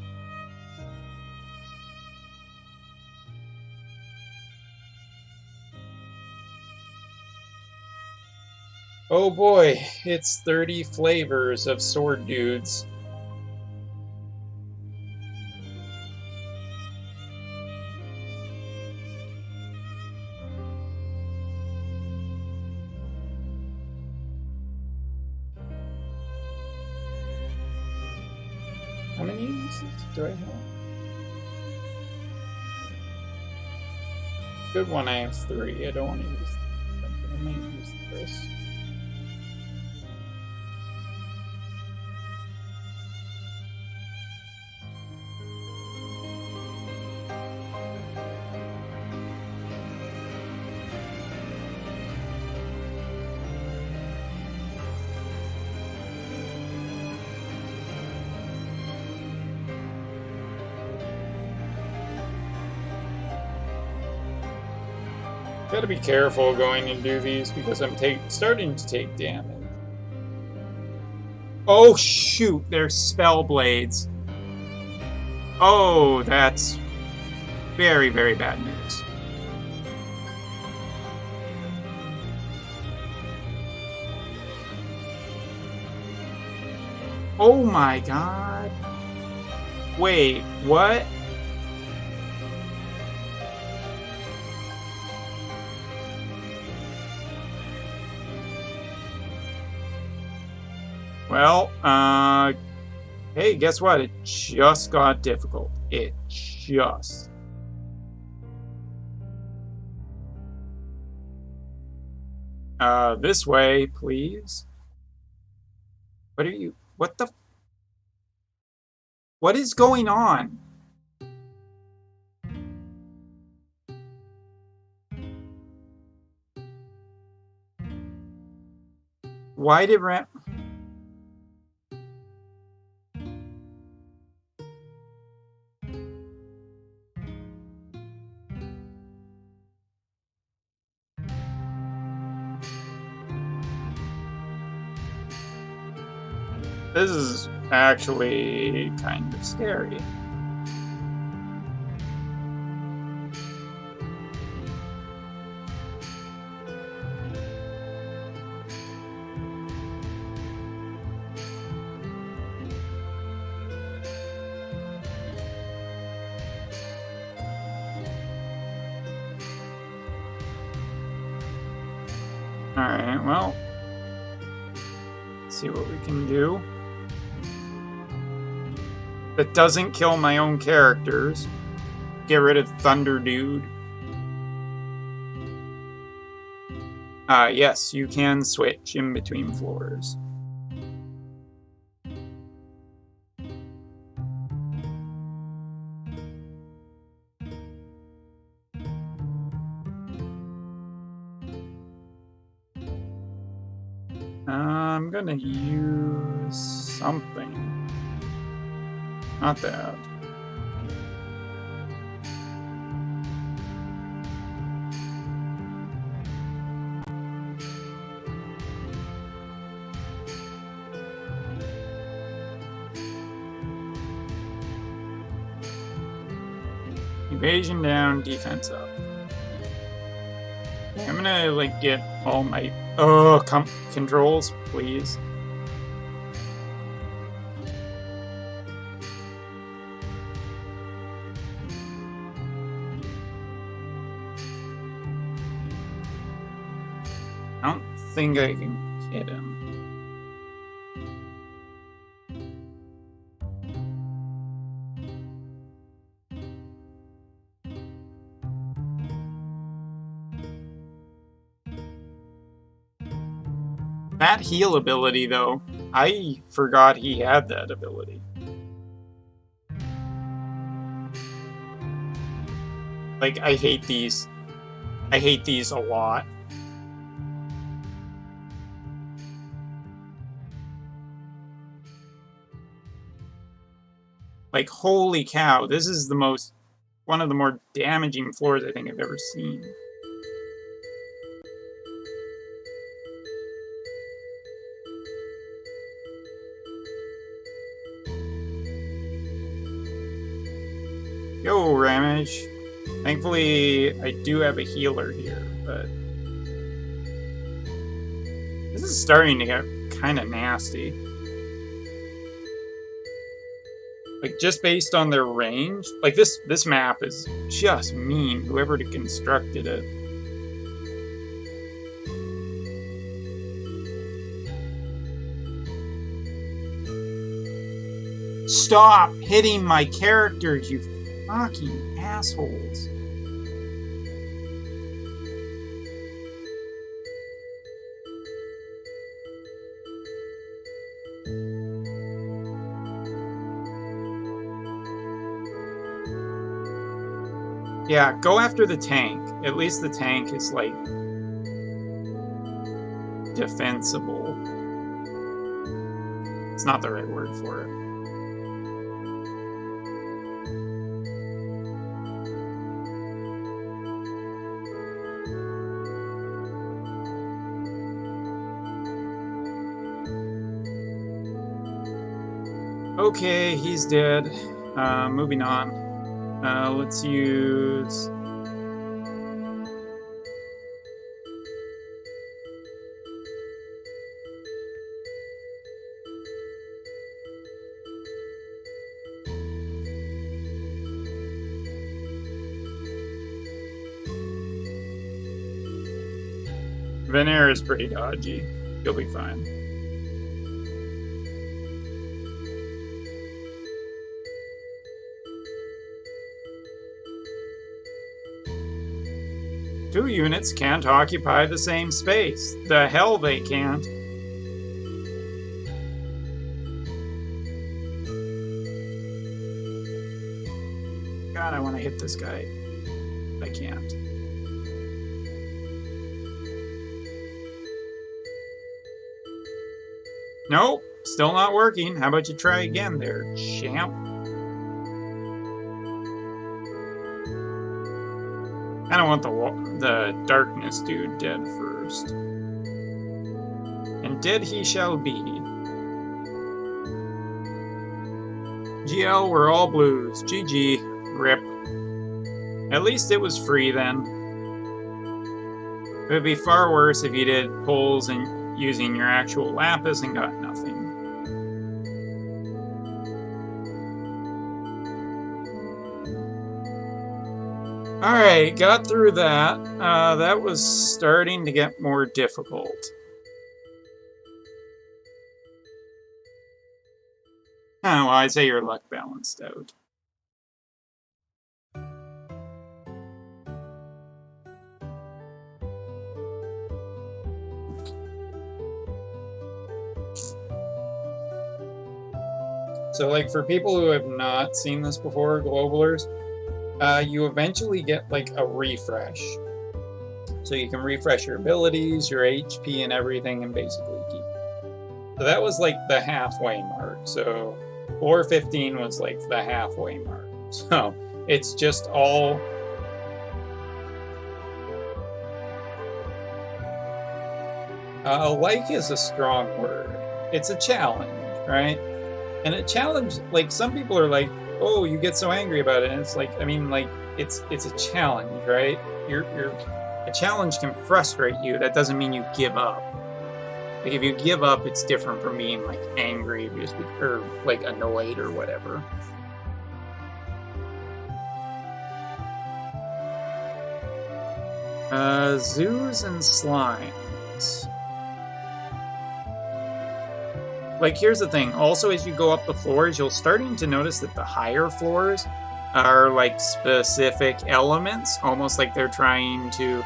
Oh boy, it's 30 flavors of sword dudes. How many uses do I have? Good one, I have 3. I don't want to use them, but I might use this. Gotta be careful going and do these because I'm starting to take damage. Oh shoot, they're spell blades. Oh, that's very, very bad news. Oh my god. Wait, what? Well, hey, guess what? It just got difficult. It just. This way, please. What are you... What the... What is going on? Why did Ram... This is actually kind of scary. Alright, well, let's see what we can do. That doesn't kill my own characters. Get rid of Thunder Dude. Yes, you can switch in between floors. I'm gonna use something. Not that. Evasion down, defense up. Okay, I'm gonna like get all my controls, please. I don't think I can hit him. That heal ability, though, I forgot he had that ability. Like, I hate these. I hate these a lot. Like, holy cow, this is one of the more damaging floors I think I've ever seen. Yo, Ramage. Thankfully, I do have a healer here, but... This is starting to get kind of nasty. Like, just based on their range, like, this map is just mean, whoever constructed it. Stop hitting my characters, you fucking assholes. Yeah, go after the tank. At least the tank is, like, defensible. It's not the right word for it. Okay, he's dead. Moving on. Let's use... Veneer is pretty dodgy. You'll be fine. Two units can't occupy the same space. The hell they can't. God, I want to hit this guy. I can't. Nope, still not working. How about you try again there, champ? I don't want the darkness dude dead first. And dead he shall be. GL, we're all blues. GG. RIP. At least it was free then. It would be far worse if you did pulls and using your actual lapis and got nothing. Alright, got through that. That was starting to get more difficult. Oh, well, I'd say your luck balanced out. So, like, for people who have not seen this before, Globalers, you eventually get, like, a refresh. So you can refresh your abilities, your HP, and everything, and basically keep it. So that was, like, the halfway mark. So 415 was, like, the halfway mark. So it's just all... like is a strong word. It's a challenge, right? And a challenge, like, some people are like, oh, you get so angry about it. And it's like, I mean, like, it's a challenge, right? A challenge can frustrate you. That doesn't mean you give up. Like, if you give up, it's different from being, like, angry or, like, annoyed or whatever. Zoos and slimes. Like, here's the thing. Also, as you go up the floors, you'll starting to notice that the higher floors are, like, specific elements. Almost like they're trying to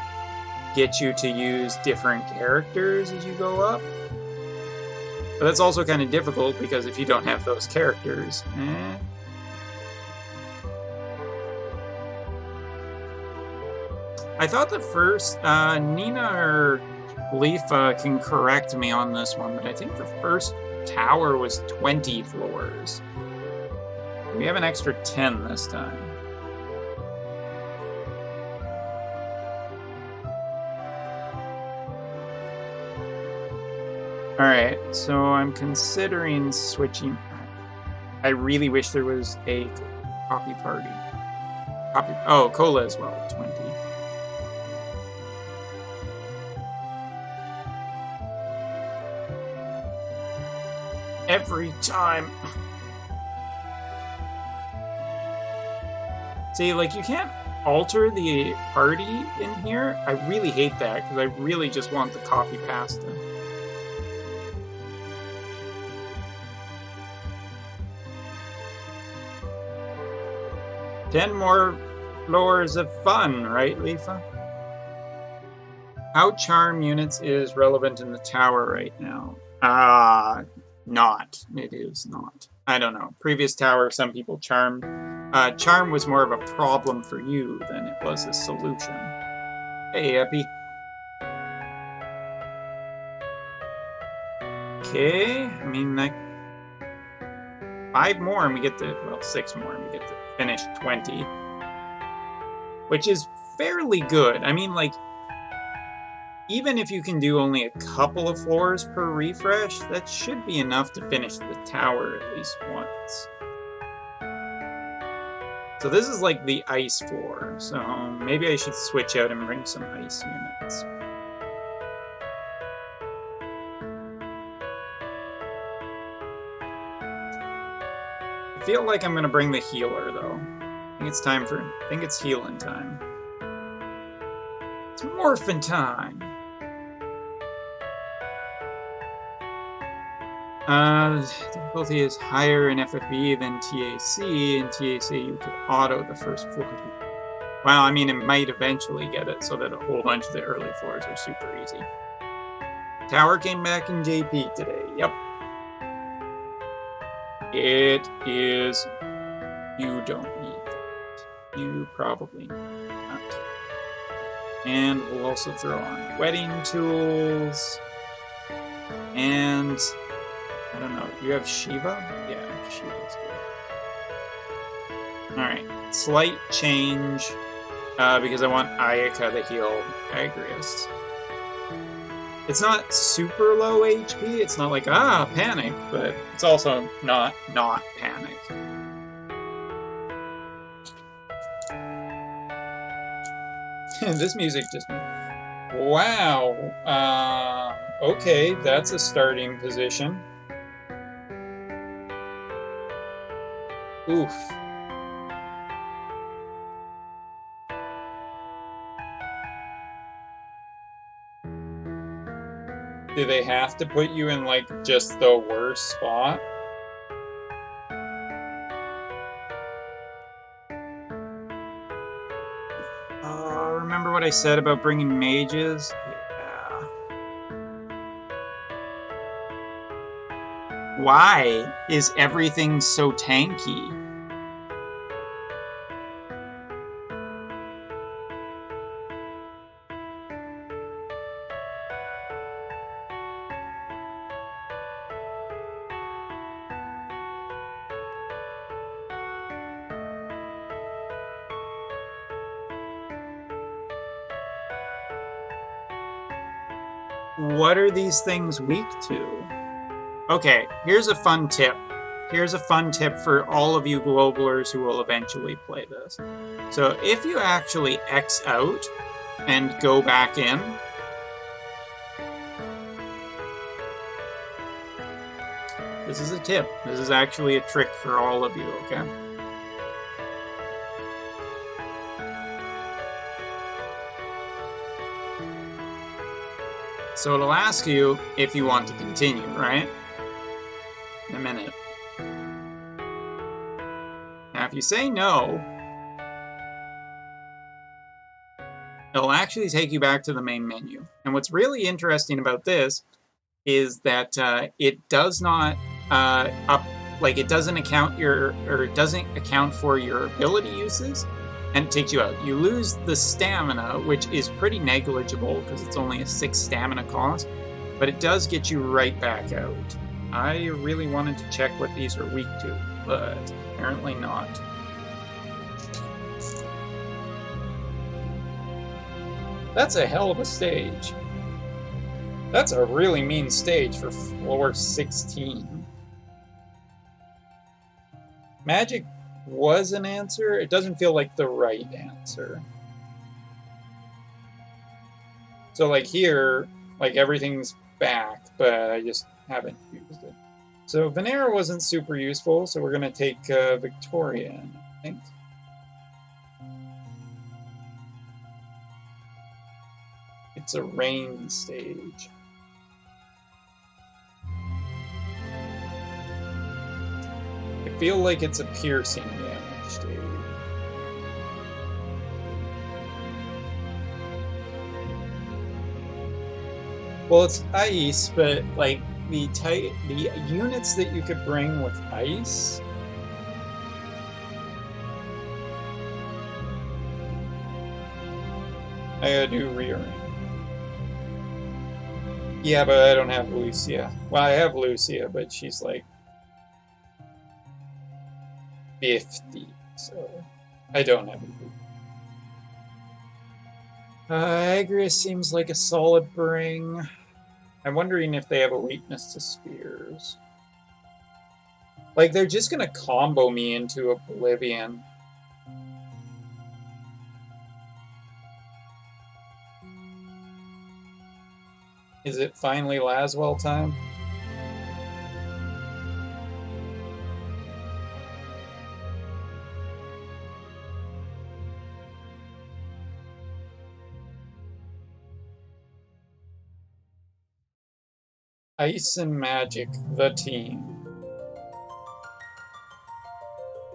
get you to use different characters as you go up. But that's also kind of difficult, because if you don't have those characters, I thought that first, Nina or Leafa can correct me on this one, but I think the first tower was 20 floors. We have an extra 10 this time. Alright, so I'm considering switching. I really wish there was a copy party. Oh, Cola as well, 20. Every time. See, like, you can't alter the party in here. I really hate that, because I really just want the copy pasta. Ten more floors of fun, right, Leafa? How charm units is relevant in the tower right now? Not. It is not. I don't know. Previous tower, some people charmed. Charm was more of a problem for you than it was a solution. Hey, Epi. Okay, I mean, like, 5 more and we get to, well, 6 more and we get to finish 20. Which is fairly good. I mean, like, even if you can do only a couple of floors per refresh, that should be enough to finish the tower at least once. So this is like the ice floor, so maybe I should switch out and bring some ice units. I feel like I'm gonna bring the healer though. I think it's healing time. It's morphin' time! Difficulty is higher in FFB than TAC. In TAC, you could auto the first 40. Well, I mean, it might eventually get it so that a whole bunch of the early floors are super easy. Tower came back in JP today. Yep. It is... You don't need that. You probably not. And we'll also throw on wedding tools. And... I don't know. You have Shiva? Yeah, Shiva's good. Alright. Slight change. Because I want Ayaka to heal Agrias. It's not super low HP. It's not like, panic. But it's also not panic. This music just... Wow. Okay, that's a starting position. Oof. Do they have to put you in, like, just the worst spot? Remember what I said about bringing mages? Yeah. Why is everything so tanky? What are these things weak to? Okay, here's a fun tip. Here's a fun tip for all of you globalers who will eventually play this. So if you actually X out and go back in, this is a tip. This is actually a trick for all of you, okay? So it'll ask you if you want to continue, right? In a minute. Now, if you say no, it'll actually take you back to the main menu. And what's really interesting about this is that it does not it doesn't account for your ability uses, and it takes you out. You lose the stamina, which is pretty negligible because it's only a 6 stamina cost, but it does get you right back out. I really wanted to check what these are weak to, but apparently not. That's a hell of a stage. That's a really mean stage for floor 16. Magic was an answer. It doesn't feel like the right answer. So like here, like everything's back, but I just haven't used it. So Venera wasn't super useful, so we're gonna take Victoria in, I think. It's a rain stage. I feel like it's a piercing damage stage. Well, it's ice, but like the units that you could bring with ice. I gotta do rearrange. Yeah, but I don't have Lucia. Well, I have Lucia, but she's like 50, so I don't have Lucia. Agrias seems like a solid bring. I'm wondering if they have a weakness to spears. Like, they're just gonna combo me into Oblivion. Is it finally Laswell time? Ice and Magic, the team.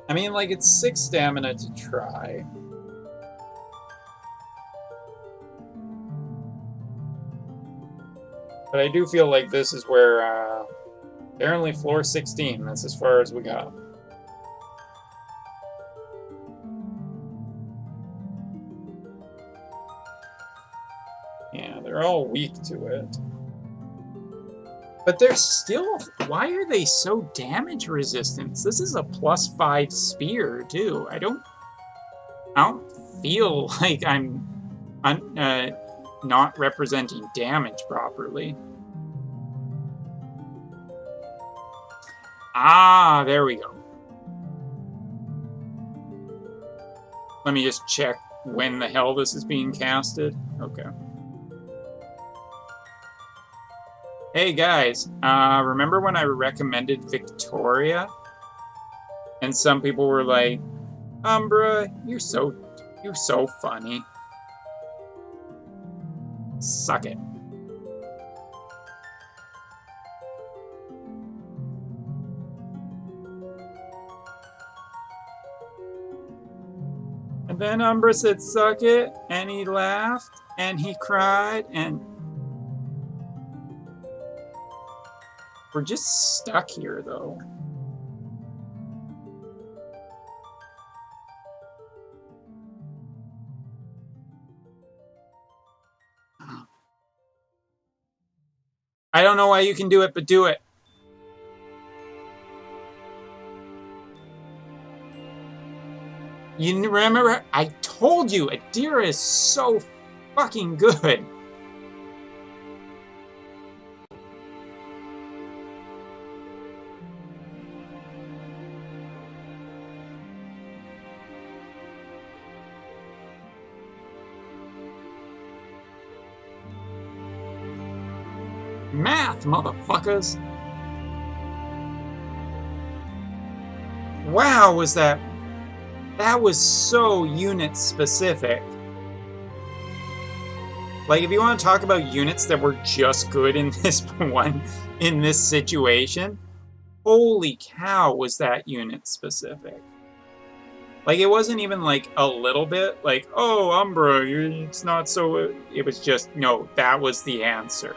I mean, like, it's 6 stamina to try. But I do feel like this is where, apparently floor 16, that's as far as we got. Yeah, they're all weak to it. But they're still... Why are they so damage resistant? This is a +5 spear, too. I don't feel like I'm not representing damage properly. Ah, there we go. Let me just check when the hell this is being casted. Okay. Hey guys, remember when I recommended Victoria? And some people were like, Umbra, you're so funny. Suck it. And then Umbra said, suck it, and he laughed, and he cried, and... We're just stuck here, though. I don't know why you can do it, but do it. You remember? I told you, Adira is so fucking good. Math, motherfuckers. Wow, was that... That was so unit specific. Like, if you want to talk about units that were just good in this in this situation, holy cow, was that unit specific. Like, it wasn't even like a little bit like, oh, Umbra, it's not so... It was just, no, that was the answer.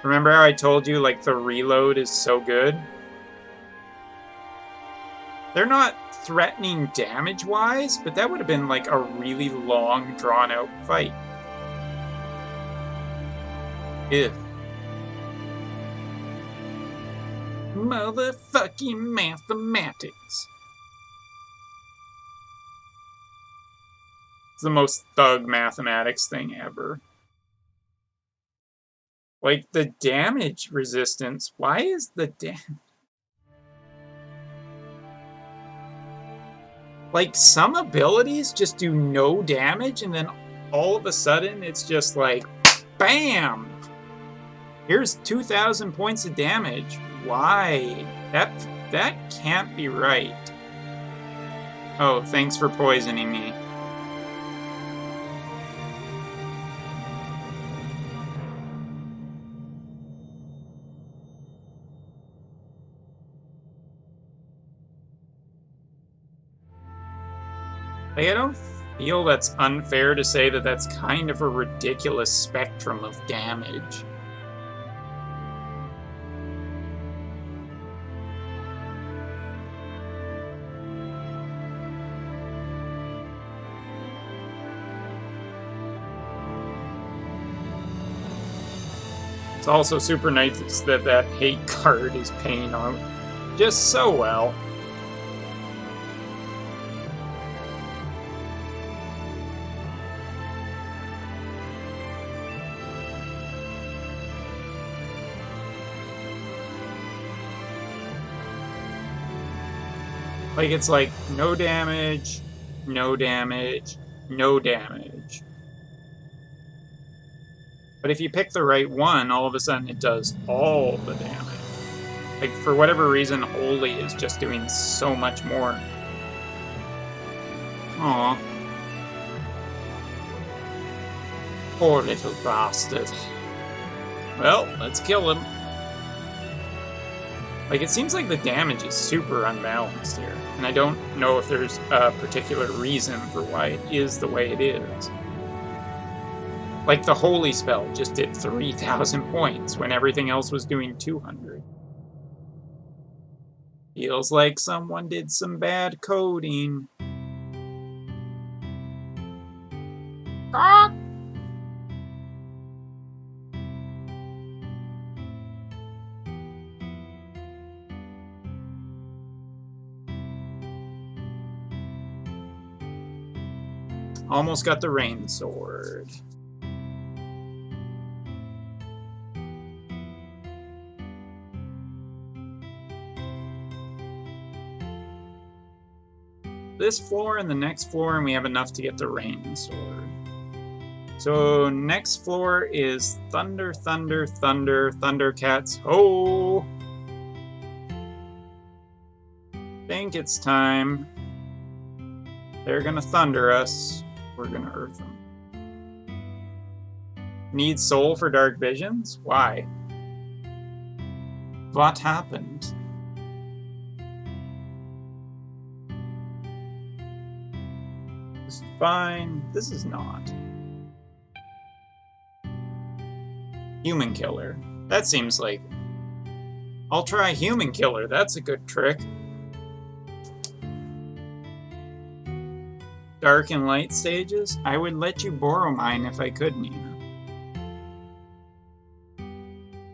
Remember how I told you, like, the reload is so good? They're not threatening damage-wise, but that would have been, like, a really long, drawn-out fight. Ew. Motherfucking mathematics. It's the most thug mathematics thing ever. Like, the damage resistance, why is the Like, some abilities just do no damage, and then all of a sudden, it's just like, BAM! Here's 2,000 points of damage. Why? That can't be right. Oh, thanks for poisoning me. Like, I don't feel that's unfair to say that that's kind of a ridiculous spectrum of damage. It's also super nice that that hate card is paying out just so well. Like, it's like, no damage, no damage, no damage. But if you pick the right one, all of a sudden it does all the damage. Like, for whatever reason, Holy is just doing so much more. Aw. Poor little bastard. Well, let's kill him. Like, it seems like the damage is super unbalanced here, and I don't know if there's a particular reason for why it is the way it is. Like the holy spell just did 3,000 points when everything else was doing 200. Feels like someone did some bad coding. Ah! Almost got the rain sword. This floor and the next floor, and we have enough to get the rain sword. So next floor is Thunder, Thunder, Thunder, Thundercats. Oh! Think it's time. They're gonna thunder us. We're gonna earth them. Need soul for dark visions? Why? What happened? This is fine. This is not. Human killer. That seems like... I'll try human killer. That's a good trick. Dark and light stages? I would let you borrow mine if I could, Nina.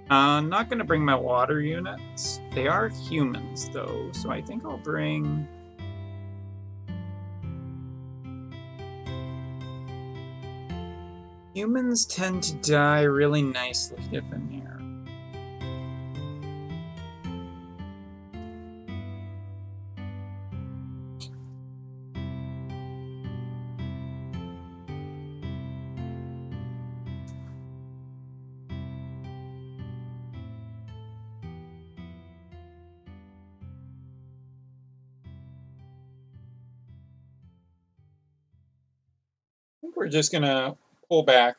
I'm not going to bring my water units. They are humans, though, so I think I'll bring... Humans tend to die really nicely if in here. I think we're just gonna pull back.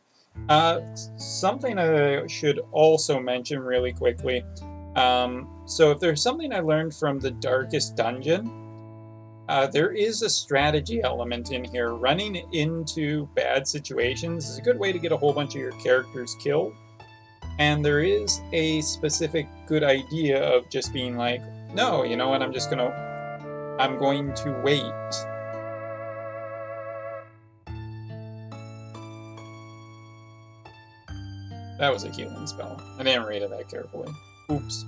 Something I should also mention really quickly. So if there's something I learned from the Darkest Dungeon, there is a strategy element in here. Running into bad situations is a good way to get a whole bunch of your characters killed. And there is a specific good idea of just being like, no, you know what, I'm going to wait. That was a healing spell. I didn't read it that carefully. Oops.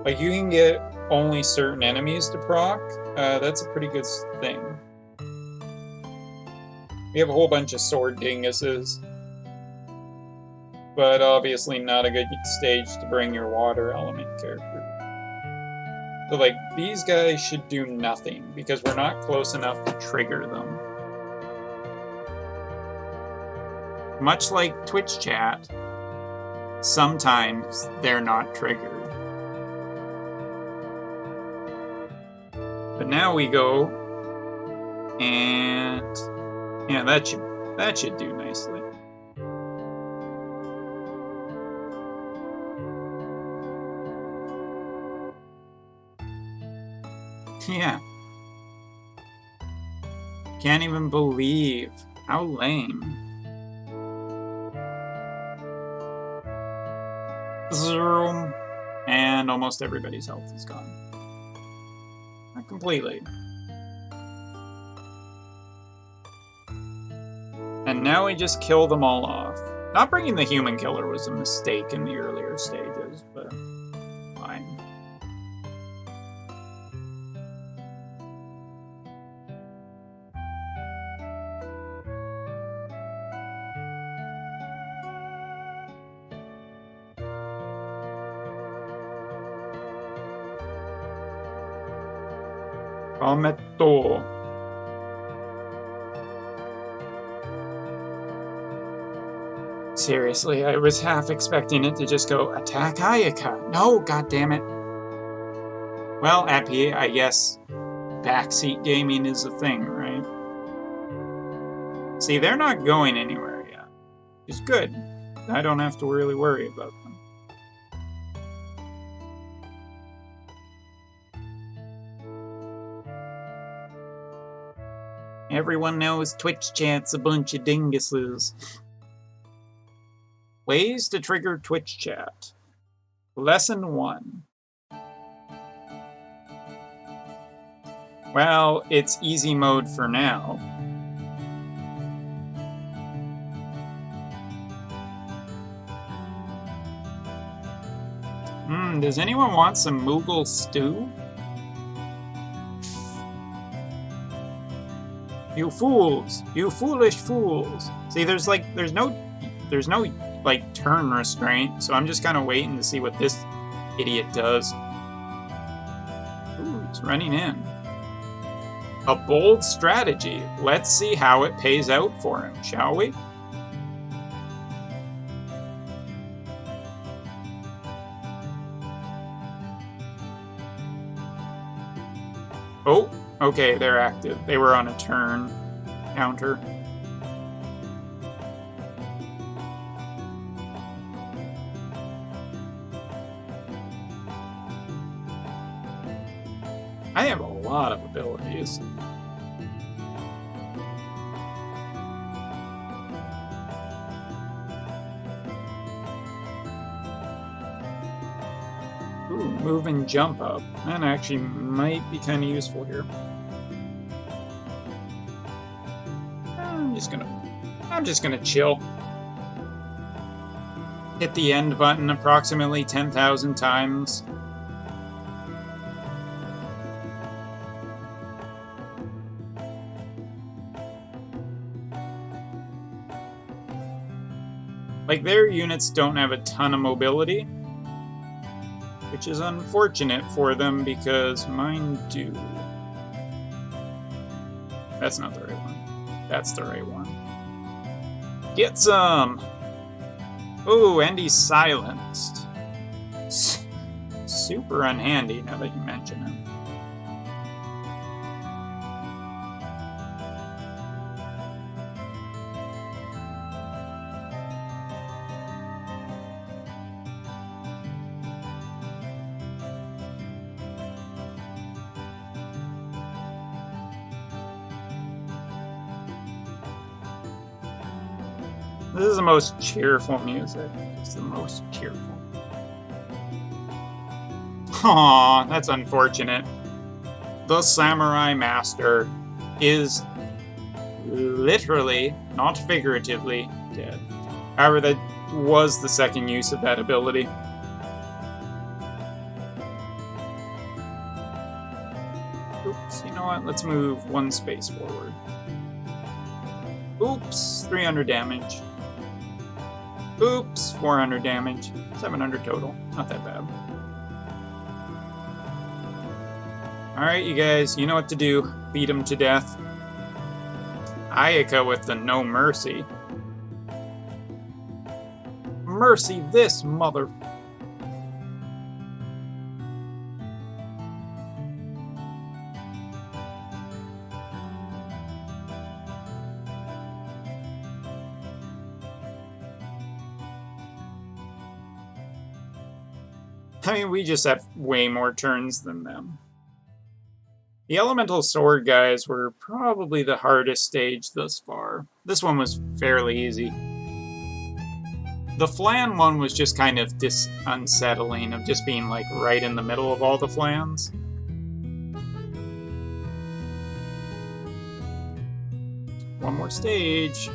Like, you can get only certain enemies to proc. That's a pretty good thing. We have a whole bunch of sword dinguses. But obviously not a good stage to bring your water element character. So, like, these guys should do nothing, because we're not close enough to trigger them. Much like Twitch chat, sometimes they're not triggered. But now we go, and yeah, that should do nicely. Yeah. Can't even believe how lame. Zoom, and almost everybody's health is gone. Not completely. And now we just kill them all off. Not bringing the human killer was a mistake in the earlier stages, but fine. Prometto. Seriously, I was half expecting it to just go, attack Ayaka. No, goddammit. Well, Appy, I guess backseat gaming is a thing, right? See, they're not going anywhere yet. It's good. I don't have to really worry about them. Everyone knows Twitch chat's a bunch of dinguses. Ways to trigger Twitch chat. Lesson 1. Well, it's easy mode for now. Does anyone want some Moogle stew? You fools! You foolish fools! See, there's no like turn restraint, so I'm just kind of waiting to see what this idiot does. Ooh, he's running in. A bold strategy. Let's see how it pays out for him, shall we? Oh, okay, they're active. They were on a turn counter. I have a lot of abilities. Ooh, move and jump up. That actually might be kind of useful here. I'm just gonna chill. Hit the end button approximately 10,000 times. Like, their units don't have a ton of mobility, which is unfortunate for them because mine do. That's not the right one. That's the right one. Get some! Oh, and he's silenced. Super unhandy now that you mention him. This is the most cheerful music. It's the most cheerful. Aww, that's unfortunate. The Samurai Master is literally, not figuratively, dead. However, that was the second use of that ability. Oops, you know what? Let's move one space forward. Oops, 300 damage. Oops, 400 damage. 700 total. Not that bad. Alright, you guys, you know what to do. Beat him to death. Ayaka with the no mercy. Mercy this mother... I mean, we just have way more turns than them. The Elemental Sword guys were probably the hardest stage thus far. This one was fairly easy. The Flan one was just kind of unsettling, of just being like right in the middle of all the Flans. One more stage.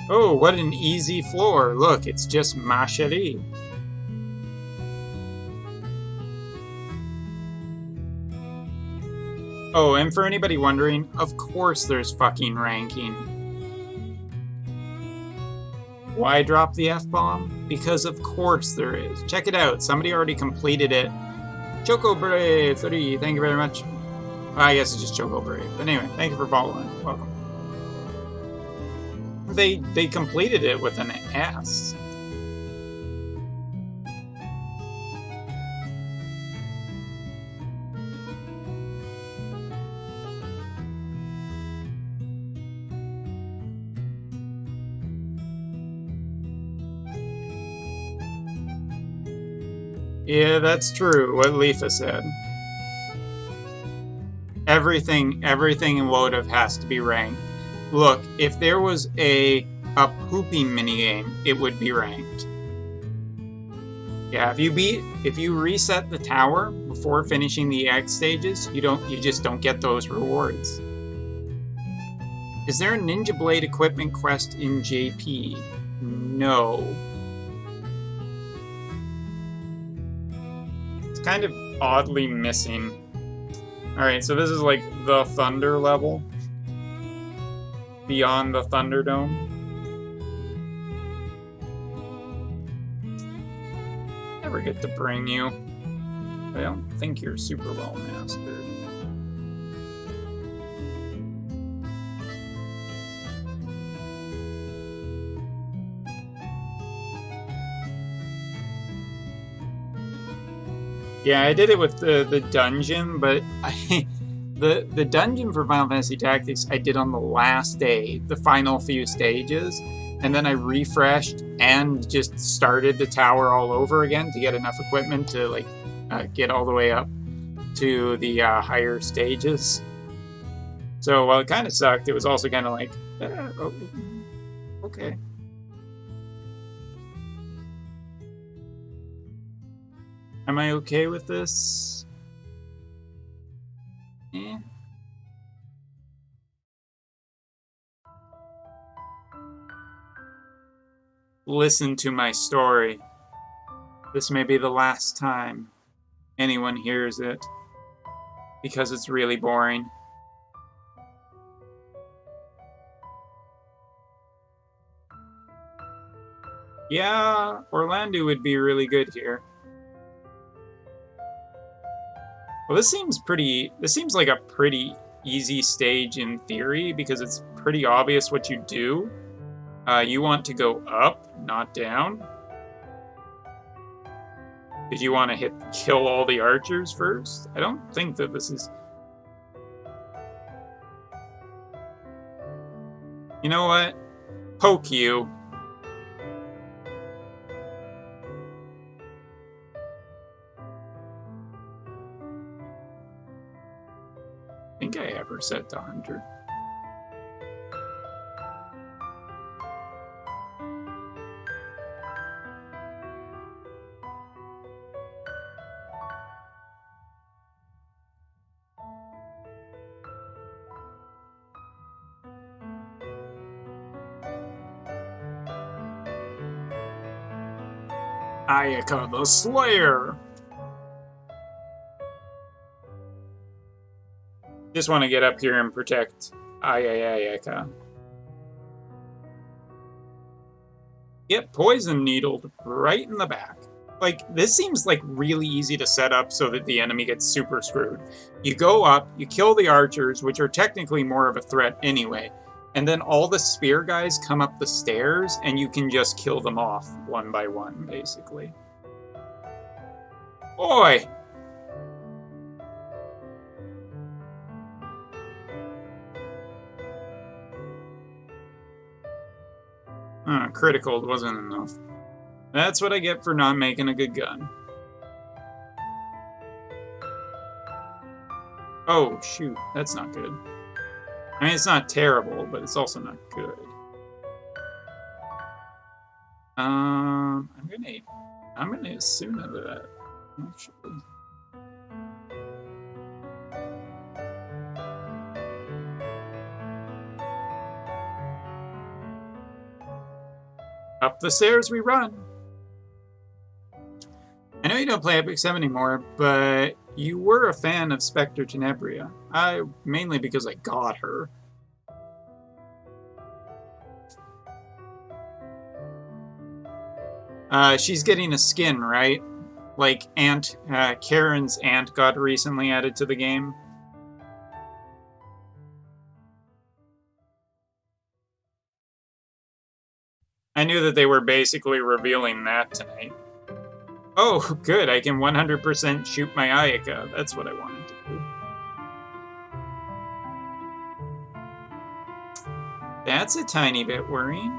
Oh, what an easy floor. Look, it's just ma chérie. Oh, and for anybody wondering, of course there's fucking ranking. Why drop the F-bomb? Because of course there is. Check it out. Somebody already completed it. Choco Brave 3, thank you very much. Well, I guess it's just Choco Brave. But anyway, thank you for following. Welcome. They completed it with an S. Yeah, that's true, what Leafa said. Everything in WOTV has to be ranked. Look, if there was a pooping minigame, it would be ranked. Yeah, if you reset the tower before finishing the X stages, you just don't get those rewards. Is there a Ninja Blade equipment quest in JP? No. It's kind of oddly missing. Alright, so this is like the Thunder level. Beyond the Thunderdome. Never get to bring you. I don't think you're super well mastered. Yeah, I did it with the dungeon, but the dungeon for Final Fantasy Tactics I did on the last day, the final few stages, and then I refreshed and just started the tower all over again to get enough equipment to like get all the way up to the higher stages. So while it kind of sucked, it was also kind of like, oh, okay. Am I okay with this? Eh. Listen to my story. This may be the last time anyone hears it, because it's really boring. Yeah, Orlando would be really good here. Well, this seems like a pretty easy stage in theory, because it's pretty obvious what you do. You want to go up, not down. Did you want to kill all the archers first? I don't think that this is... You know what? Poke you. I think I ever set to Hunter. Ayaka the Slayer! Just want to get up here and protect Ayaka. Get poison needled right in the back. Like, this seems like really easy to set up so that the enemy gets super screwed. You go up, you kill the archers, which are technically more of a threat anyway, and then all the spear guys come up the stairs, and you can just kill them off one by one, basically. Boy! Critical wasn't enough. That's what I get for not making a good gun. Oh, shoot. That's not good. I mean, it's not terrible, but it's also not good. I'm gonna assume that. Actually. Up the stairs we run. I know you don't play Epic 7 anymore, but you were a fan of Spectre Tenebria. Mainly because I got her. She's getting a skin, right? Like Karen's aunt got recently added to the game. I knew that they were basically revealing that tonight. Oh, good, I can 100% shoot my Ayaka. That's what I wanted to do. That's a tiny bit worrying.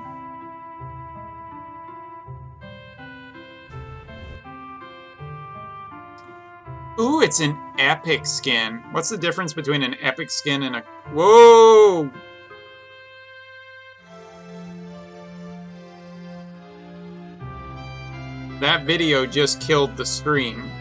Ooh, it's an epic skin. What's the difference between an epic skin and a... Whoa! That video just killed the stream.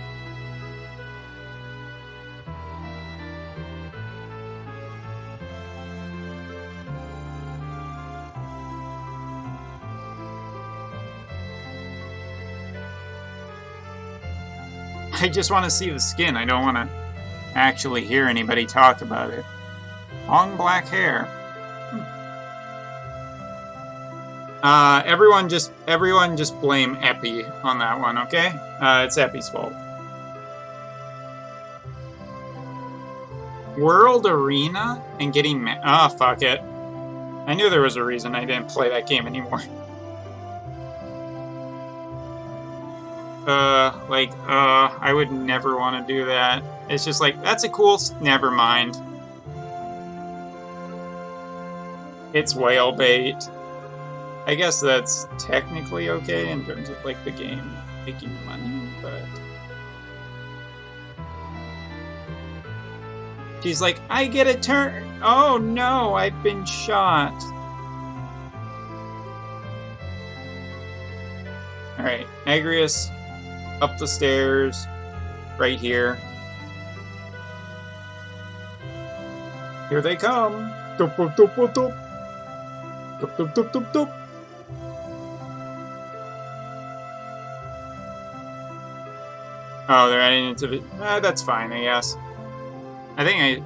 I just want to see the skin. I don't want to actually hear anybody talk about it. Long black hair. Everyone just blame Epi on that one, okay? It's Epi's fault. World Arena and getting oh, fuck it. I knew there was a reason I didn't play that game anymore. I would never want to do that. It's just like, that's a cool... Never mind. It's whale bait. I guess that's technically okay in terms of, like, the game making money, but... She's like, I get a turn! Oh no, I've been shot! Alright, Agrius, up the stairs, right here. Here they come! Doop, doop, doop, doop, doop. Doop, doop, doop, doop, doop. Oh, they're adding into it. That's fine, I guess. I think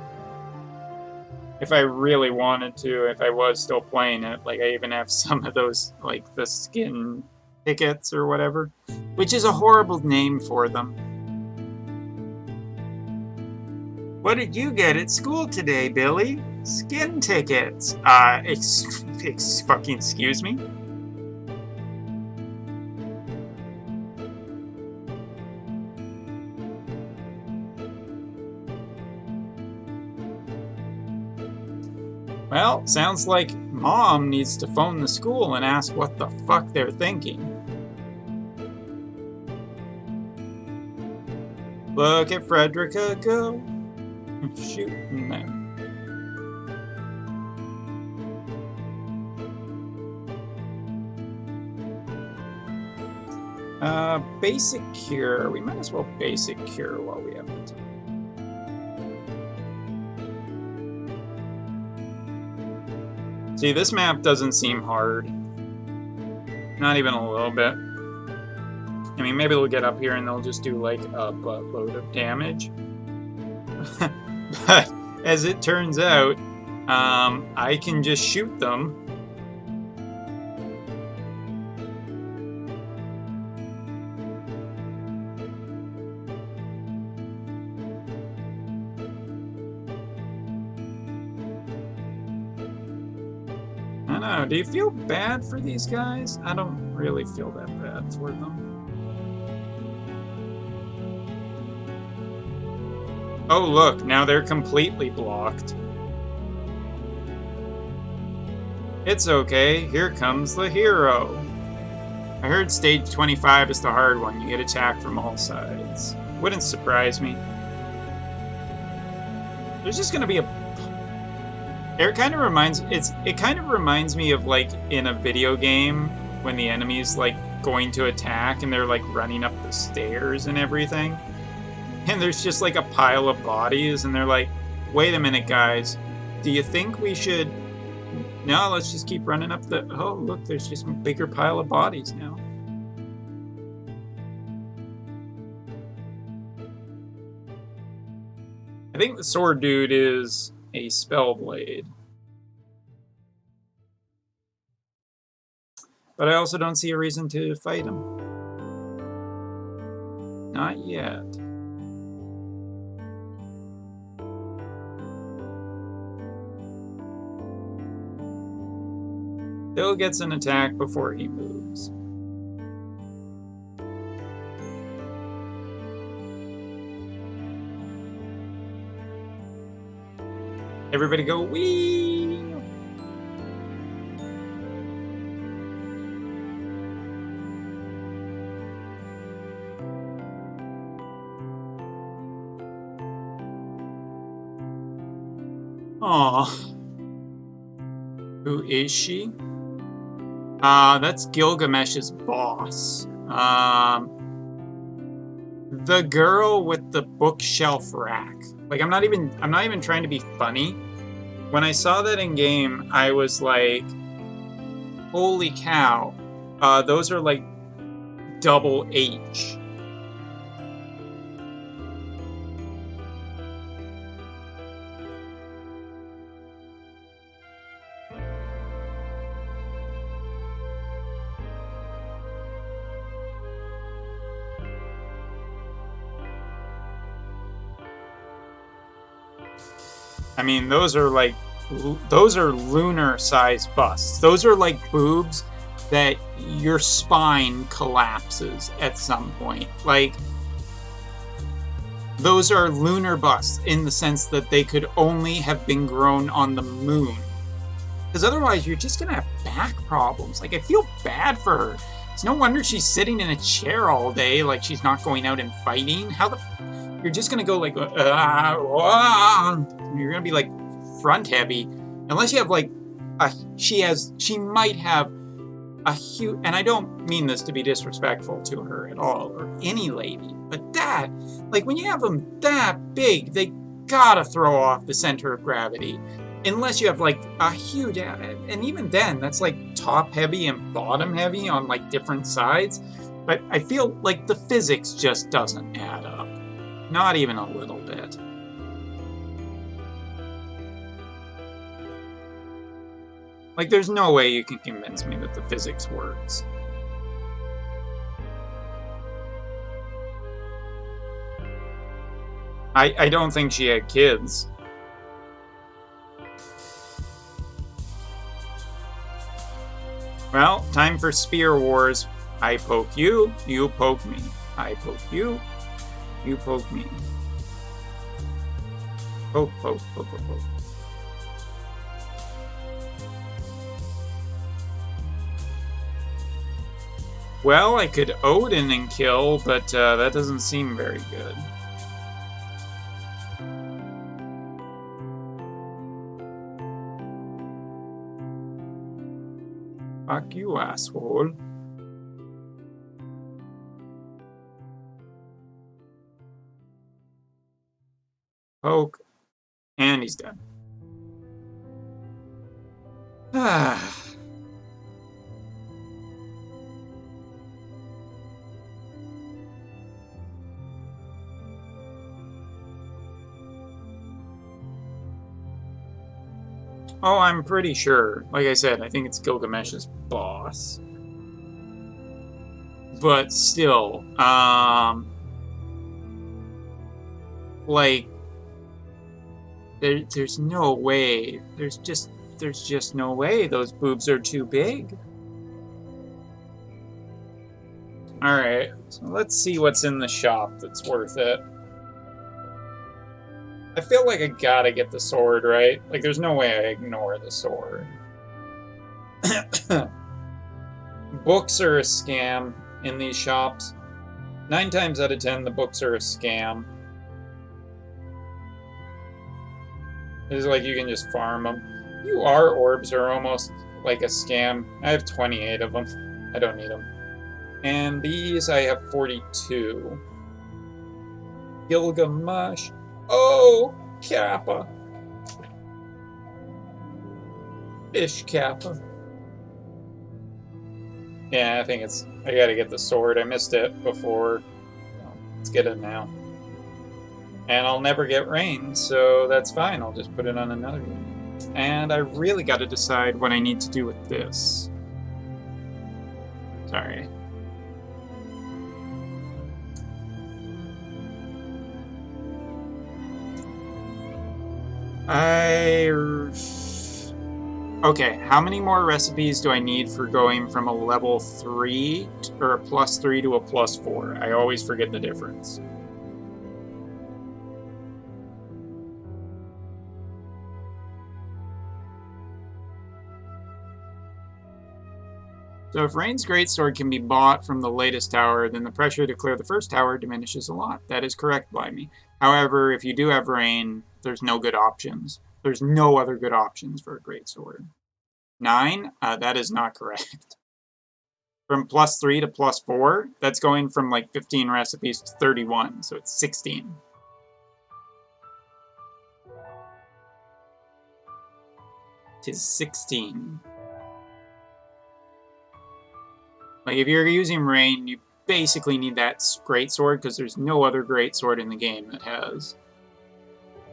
if I really wanted to, if I was still playing it, like, I even have some of those, like, the skin tickets or whatever, which is a horrible name for them. What did you get at school today, Billy? Skin tickets. Fucking excuse me? Well, sounds like Mom needs to phone the school and ask what the fuck they're thinking. Look at Frederica go. Shooting them. Basic cure. We might as well basic cure while we have the time. See, this map doesn't seem hard. Not even a little bit. I mean, maybe they'll get up here and they'll just do, like, a buttload of damage. But, as it turns out, I can just shoot them. I don't know, do you feel bad for these guys? I don't really feel that bad for them. Oh look, now they're completely blocked. It's okay, here comes the hero. I heard stage 25 is the hard one. You get attacked from all sides. Wouldn't surprise me. There's just gonna be a... It kind of reminds me of, like, in a video game when the enemy's, like, going to attack and they're, like, running up the stairs and everything. And there's just, like, a pile of bodies and they're like, wait a minute, guys. Do you think we should... No, let's just keep running up the... Oh, look, there's just a bigger pile of bodies now. I think the sword dude is a spellblade. But I also don't see a reason to fight him. Not yet. Bill gets an attack before he moves. Everybody go, wee! Aw. Who is she? That's Gilgamesh's boss. The girl with the bookshelf rack. Like, I'm not even trying to be funny. When I saw that in game, I was like, holy cow. Those are like double H. I mean, those are lunar-sized busts. Those are like boobs that your spine collapses at some point. Like, those are lunar busts in the sense that they could only have been grown on the moon. Because otherwise, you're just going to have back problems. Like, I feel bad for her. It's no wonder she's sitting in a chair all day, like she's not going out and fighting. How the... You're just going to go like... You're going to be like front heavy. Unless you have like... She might have a huge... And I don't mean this to be disrespectful to her at all, or any lady. But that... Like, when you have them that big, they gotta throw off the center of gravity. Unless you have like a huge, and even then, that's like top heavy and bottom heavy on like different sides. But I feel like the physics just doesn't add up. Not even a little bit. Like, there's no way you can convince me that the physics works. I don't think she had kids. Well, time for spear wars. I poke you, you poke me. I poke you, you poke me. Poke, poke, poke, poke, poke. Well, I could Odin and kill, but that doesn't seem very good. Fuck you, asshole. Poke. And he's dead. Ah. Oh, I'm pretty sure. Like I said, I think it's Gilgamesh's boss. But still, like, there's no way. There's just no way. Those boobs are too big. Alright, so let's see what's in the shop that's worth it. I feel like I gotta get the sword, right? Like, there's no way I ignore the sword. Books are a scam in these shops. 9 times out of 10, the books are a scam. It's like you can just farm them. UR orbs are almost like a scam. I have 28 of them. I don't need them. And these, I have 42. Gilgamesh. Oh, Kappa. Fish Kappa. Yeah, I think it's... I gotta get the sword. I missed it before. Let's get it now. And I'll never get rain, so that's fine. I'll just put it on another one. And I really gotta decide what I need to do with this. Sorry. Okay, how many more recipes do I need for going from a level 3 or a +3 to a +4? I always forget the difference. So if Rain's Greatsword can be bought from the latest tower, then the pressure to clear the first tower diminishes a lot. That is correct by me. However, if you do have Rain, there's no good options. There's no other good options for a greatsword. 9? That is not correct. From +3 to +4, that's going from like 15 recipes to 31, so it's 16. Tis 16. Like, if you're using Rain, you basically need that greatsword, because there's no other greatsword in the game that has.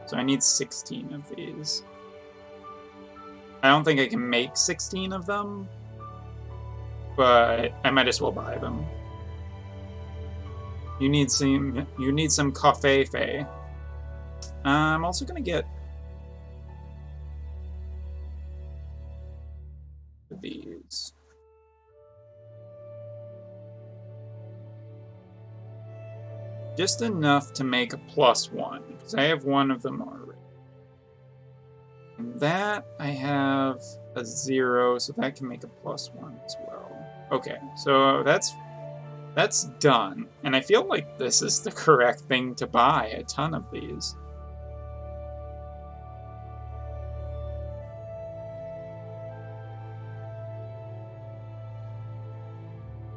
So I need 16 of these. I don't think I can make 16 of them, but I might as well buy them. You need some coffee. I'm also gonna get these. Just enough to make a +1, because I have one of them already. And that I have a 0, so that can make a +1 as well. Okay, so that's done. And I feel like this is the correct thing to buy a ton of these.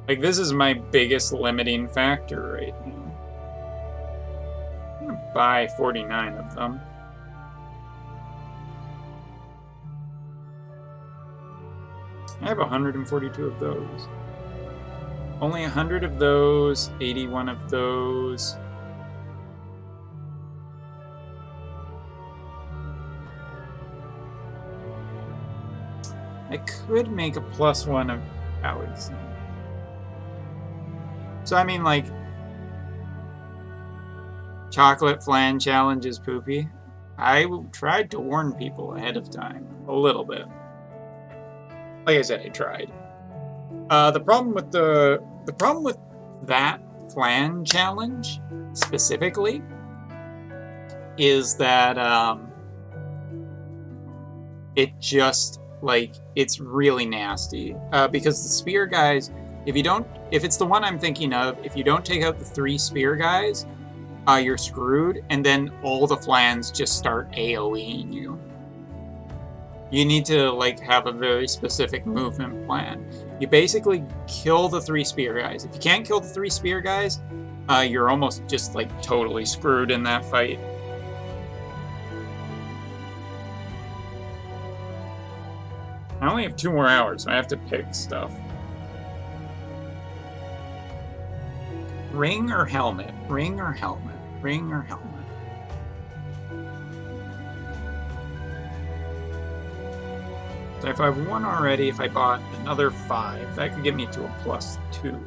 Like, this is my biggest limiting factor right now. I'm gonna buy 49 of them. I have 142 of those. Only 100 of those, 81 of those. I could make a +1 of Alexander. So, I mean, like, chocolate flan challenge is poopy. I tried to warn people ahead of time, a little bit. Like I said, I tried. The problem with that flan challenge specifically is that it just, like, it's really nasty, because the spear guys, if it's the one I'm thinking of, if you don't take out the 3 spear guys, you're screwed, and then all the flans just start AoEing you. You need to, like, have a very specific movement plan. You basically kill the 3 spear guys. If you can't kill the 3 spear guys, you're almost just, like, totally screwed in that fight. I only have 2 more hours, so I have to pick stuff. Ring or helmet? Ring or helmet? Ring or helmet? So if I have 1 already, if I bought another 5, that could get me to a +2.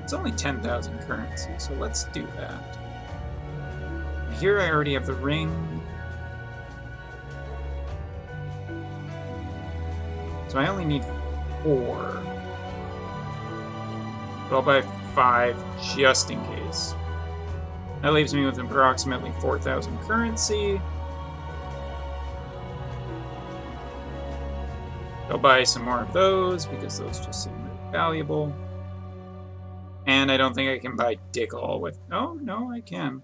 It's only 10,000 currency, so let's do that. Here I already have the ring. So I only need 4. But I'll buy 5 just in case. That leaves me with approximately 4,000 currency. I'll buy some more of those, because those just seem really valuable. And I don't think I can buy Dick All with... Oh, no, I can.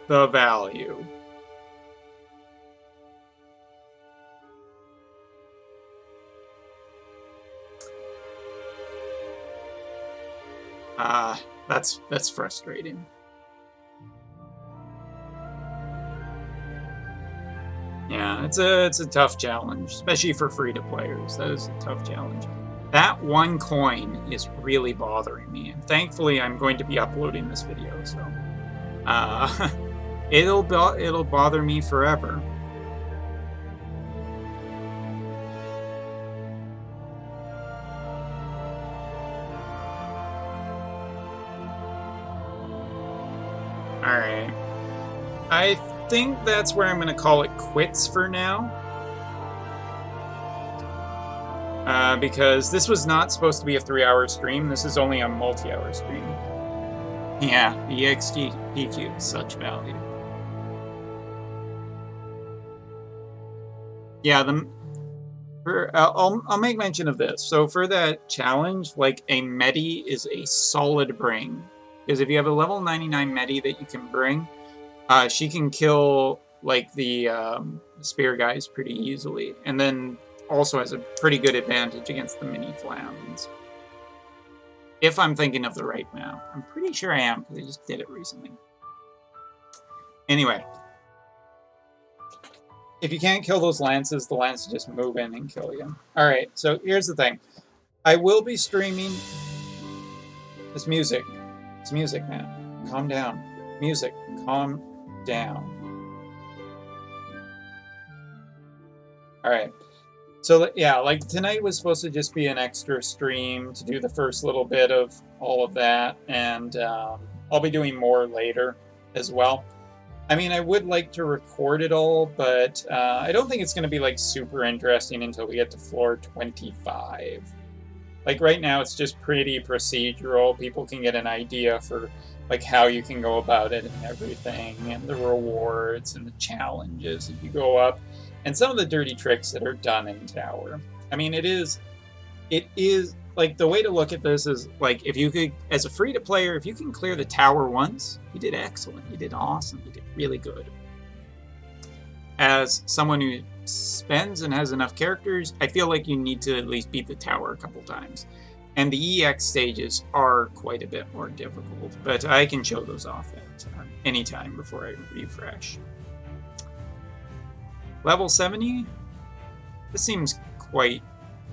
The value. That's frustrating. Yeah, it's a tough challenge, especially for free-to-players. That is a tough challenge. That 1 coin is really bothering me, and thankfully I'm going to be uploading this video, so it'll bother me forever. Alright. I think that's where I'm going to call it quits for now. Because this was not supposed to be a 3-hour stream. This is only a multi-hour stream. Yeah, the EXP is such value. I'll make mention of this. So for that challenge, like a Medi is a solid bring. Because if you have a level 99 Medi that you can bring, she can kill like the spear guys pretty easily. And then also has a pretty good advantage against the mini flams. If I'm thinking of the right map. I'm pretty sure I am, because I just did it recently. Anyway. If you can't kill those lances, the lances just move in and kill you. Alright, so here's the thing. I will be streaming this music. It's music, man. Calm down. Music. Calm down. Alright. So, yeah, like, tonight was supposed to just be an extra stream to do the first little bit of all of that, and I'll be doing more later as well. I mean, I would like to record it all, but I don't think it's going to be, like, super interesting until we get to floor 25. Like, right now, it's just pretty procedural. People can get an idea for, like, how you can go about it and everything, and the rewards and the challenges as you go up, and some of the dirty tricks that are done in Tower. I mean, it is, like, the way to look at this is, like, if you could, as a free-to-player, if you can clear the Tower once, you did excellent, you did awesome, you did really good. As someone who spends and has enough characters, I feel like you need to at least beat the Tower a couple times. And the EX stages are quite a bit more difficult, but I can show those off at any time before I refresh. Level 70? This seems quite...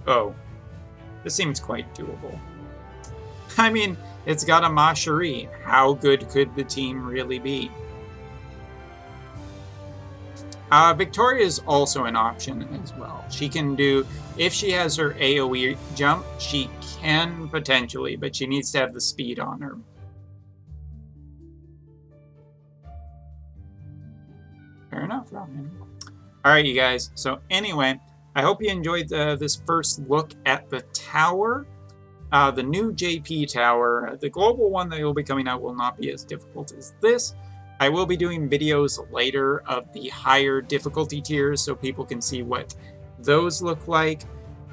oh. This seems quite doable. I mean, it's got a Ma Cherie. How good could the team really be? Victoria is also an option as well. She can do, if she has her AoE jump, she can potentially, but she needs to have the speed on her. Fair enough, Robin. Alright, you guys. So anyway, I hope you enjoyed this first look at the tower. The new JP tower. The global one that will be coming out will not be as difficult as this. I will be doing videos later of the higher difficulty tiers so people can see what those look like.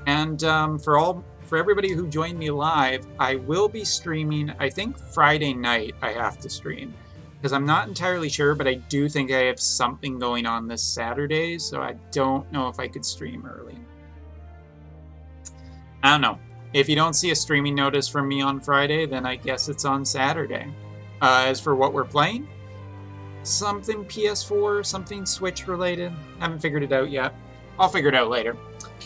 And for everybody who joined me live, I will be streaming, I think Friday night I have to stream. Because I'm not entirely sure, but I do think I have something going on this Saturday, so I don't know if I could stream early. I don't know. If you don't see a streaming notice from me on Friday, then I guess it's on Saturday. As for what we're playing, something PS4, something Switch related. Haven't figured it out yet. I'll figure it out later.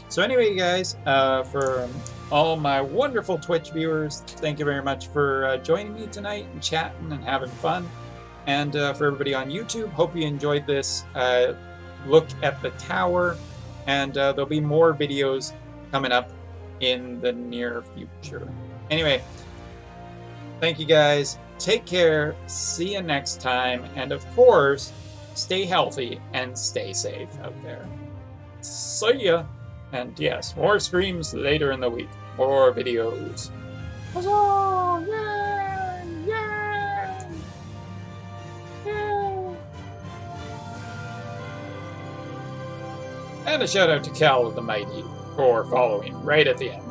So anyway, guys, for all my wonderful Twitch viewers, thank you very much for joining me tonight and chatting and having fun. And for everybody on YouTube, hope you enjoyed this look at the tower. And there'll be more videos coming up in the near future. Anyway, thank you guys. Take care. See you next time. And of course, stay healthy and stay safe out there. See ya. And yes, more streams later in the week. More videos. Huzzah! Yay! Yay! Yay! And a shout out to Cal of the Mighty for following right at the end.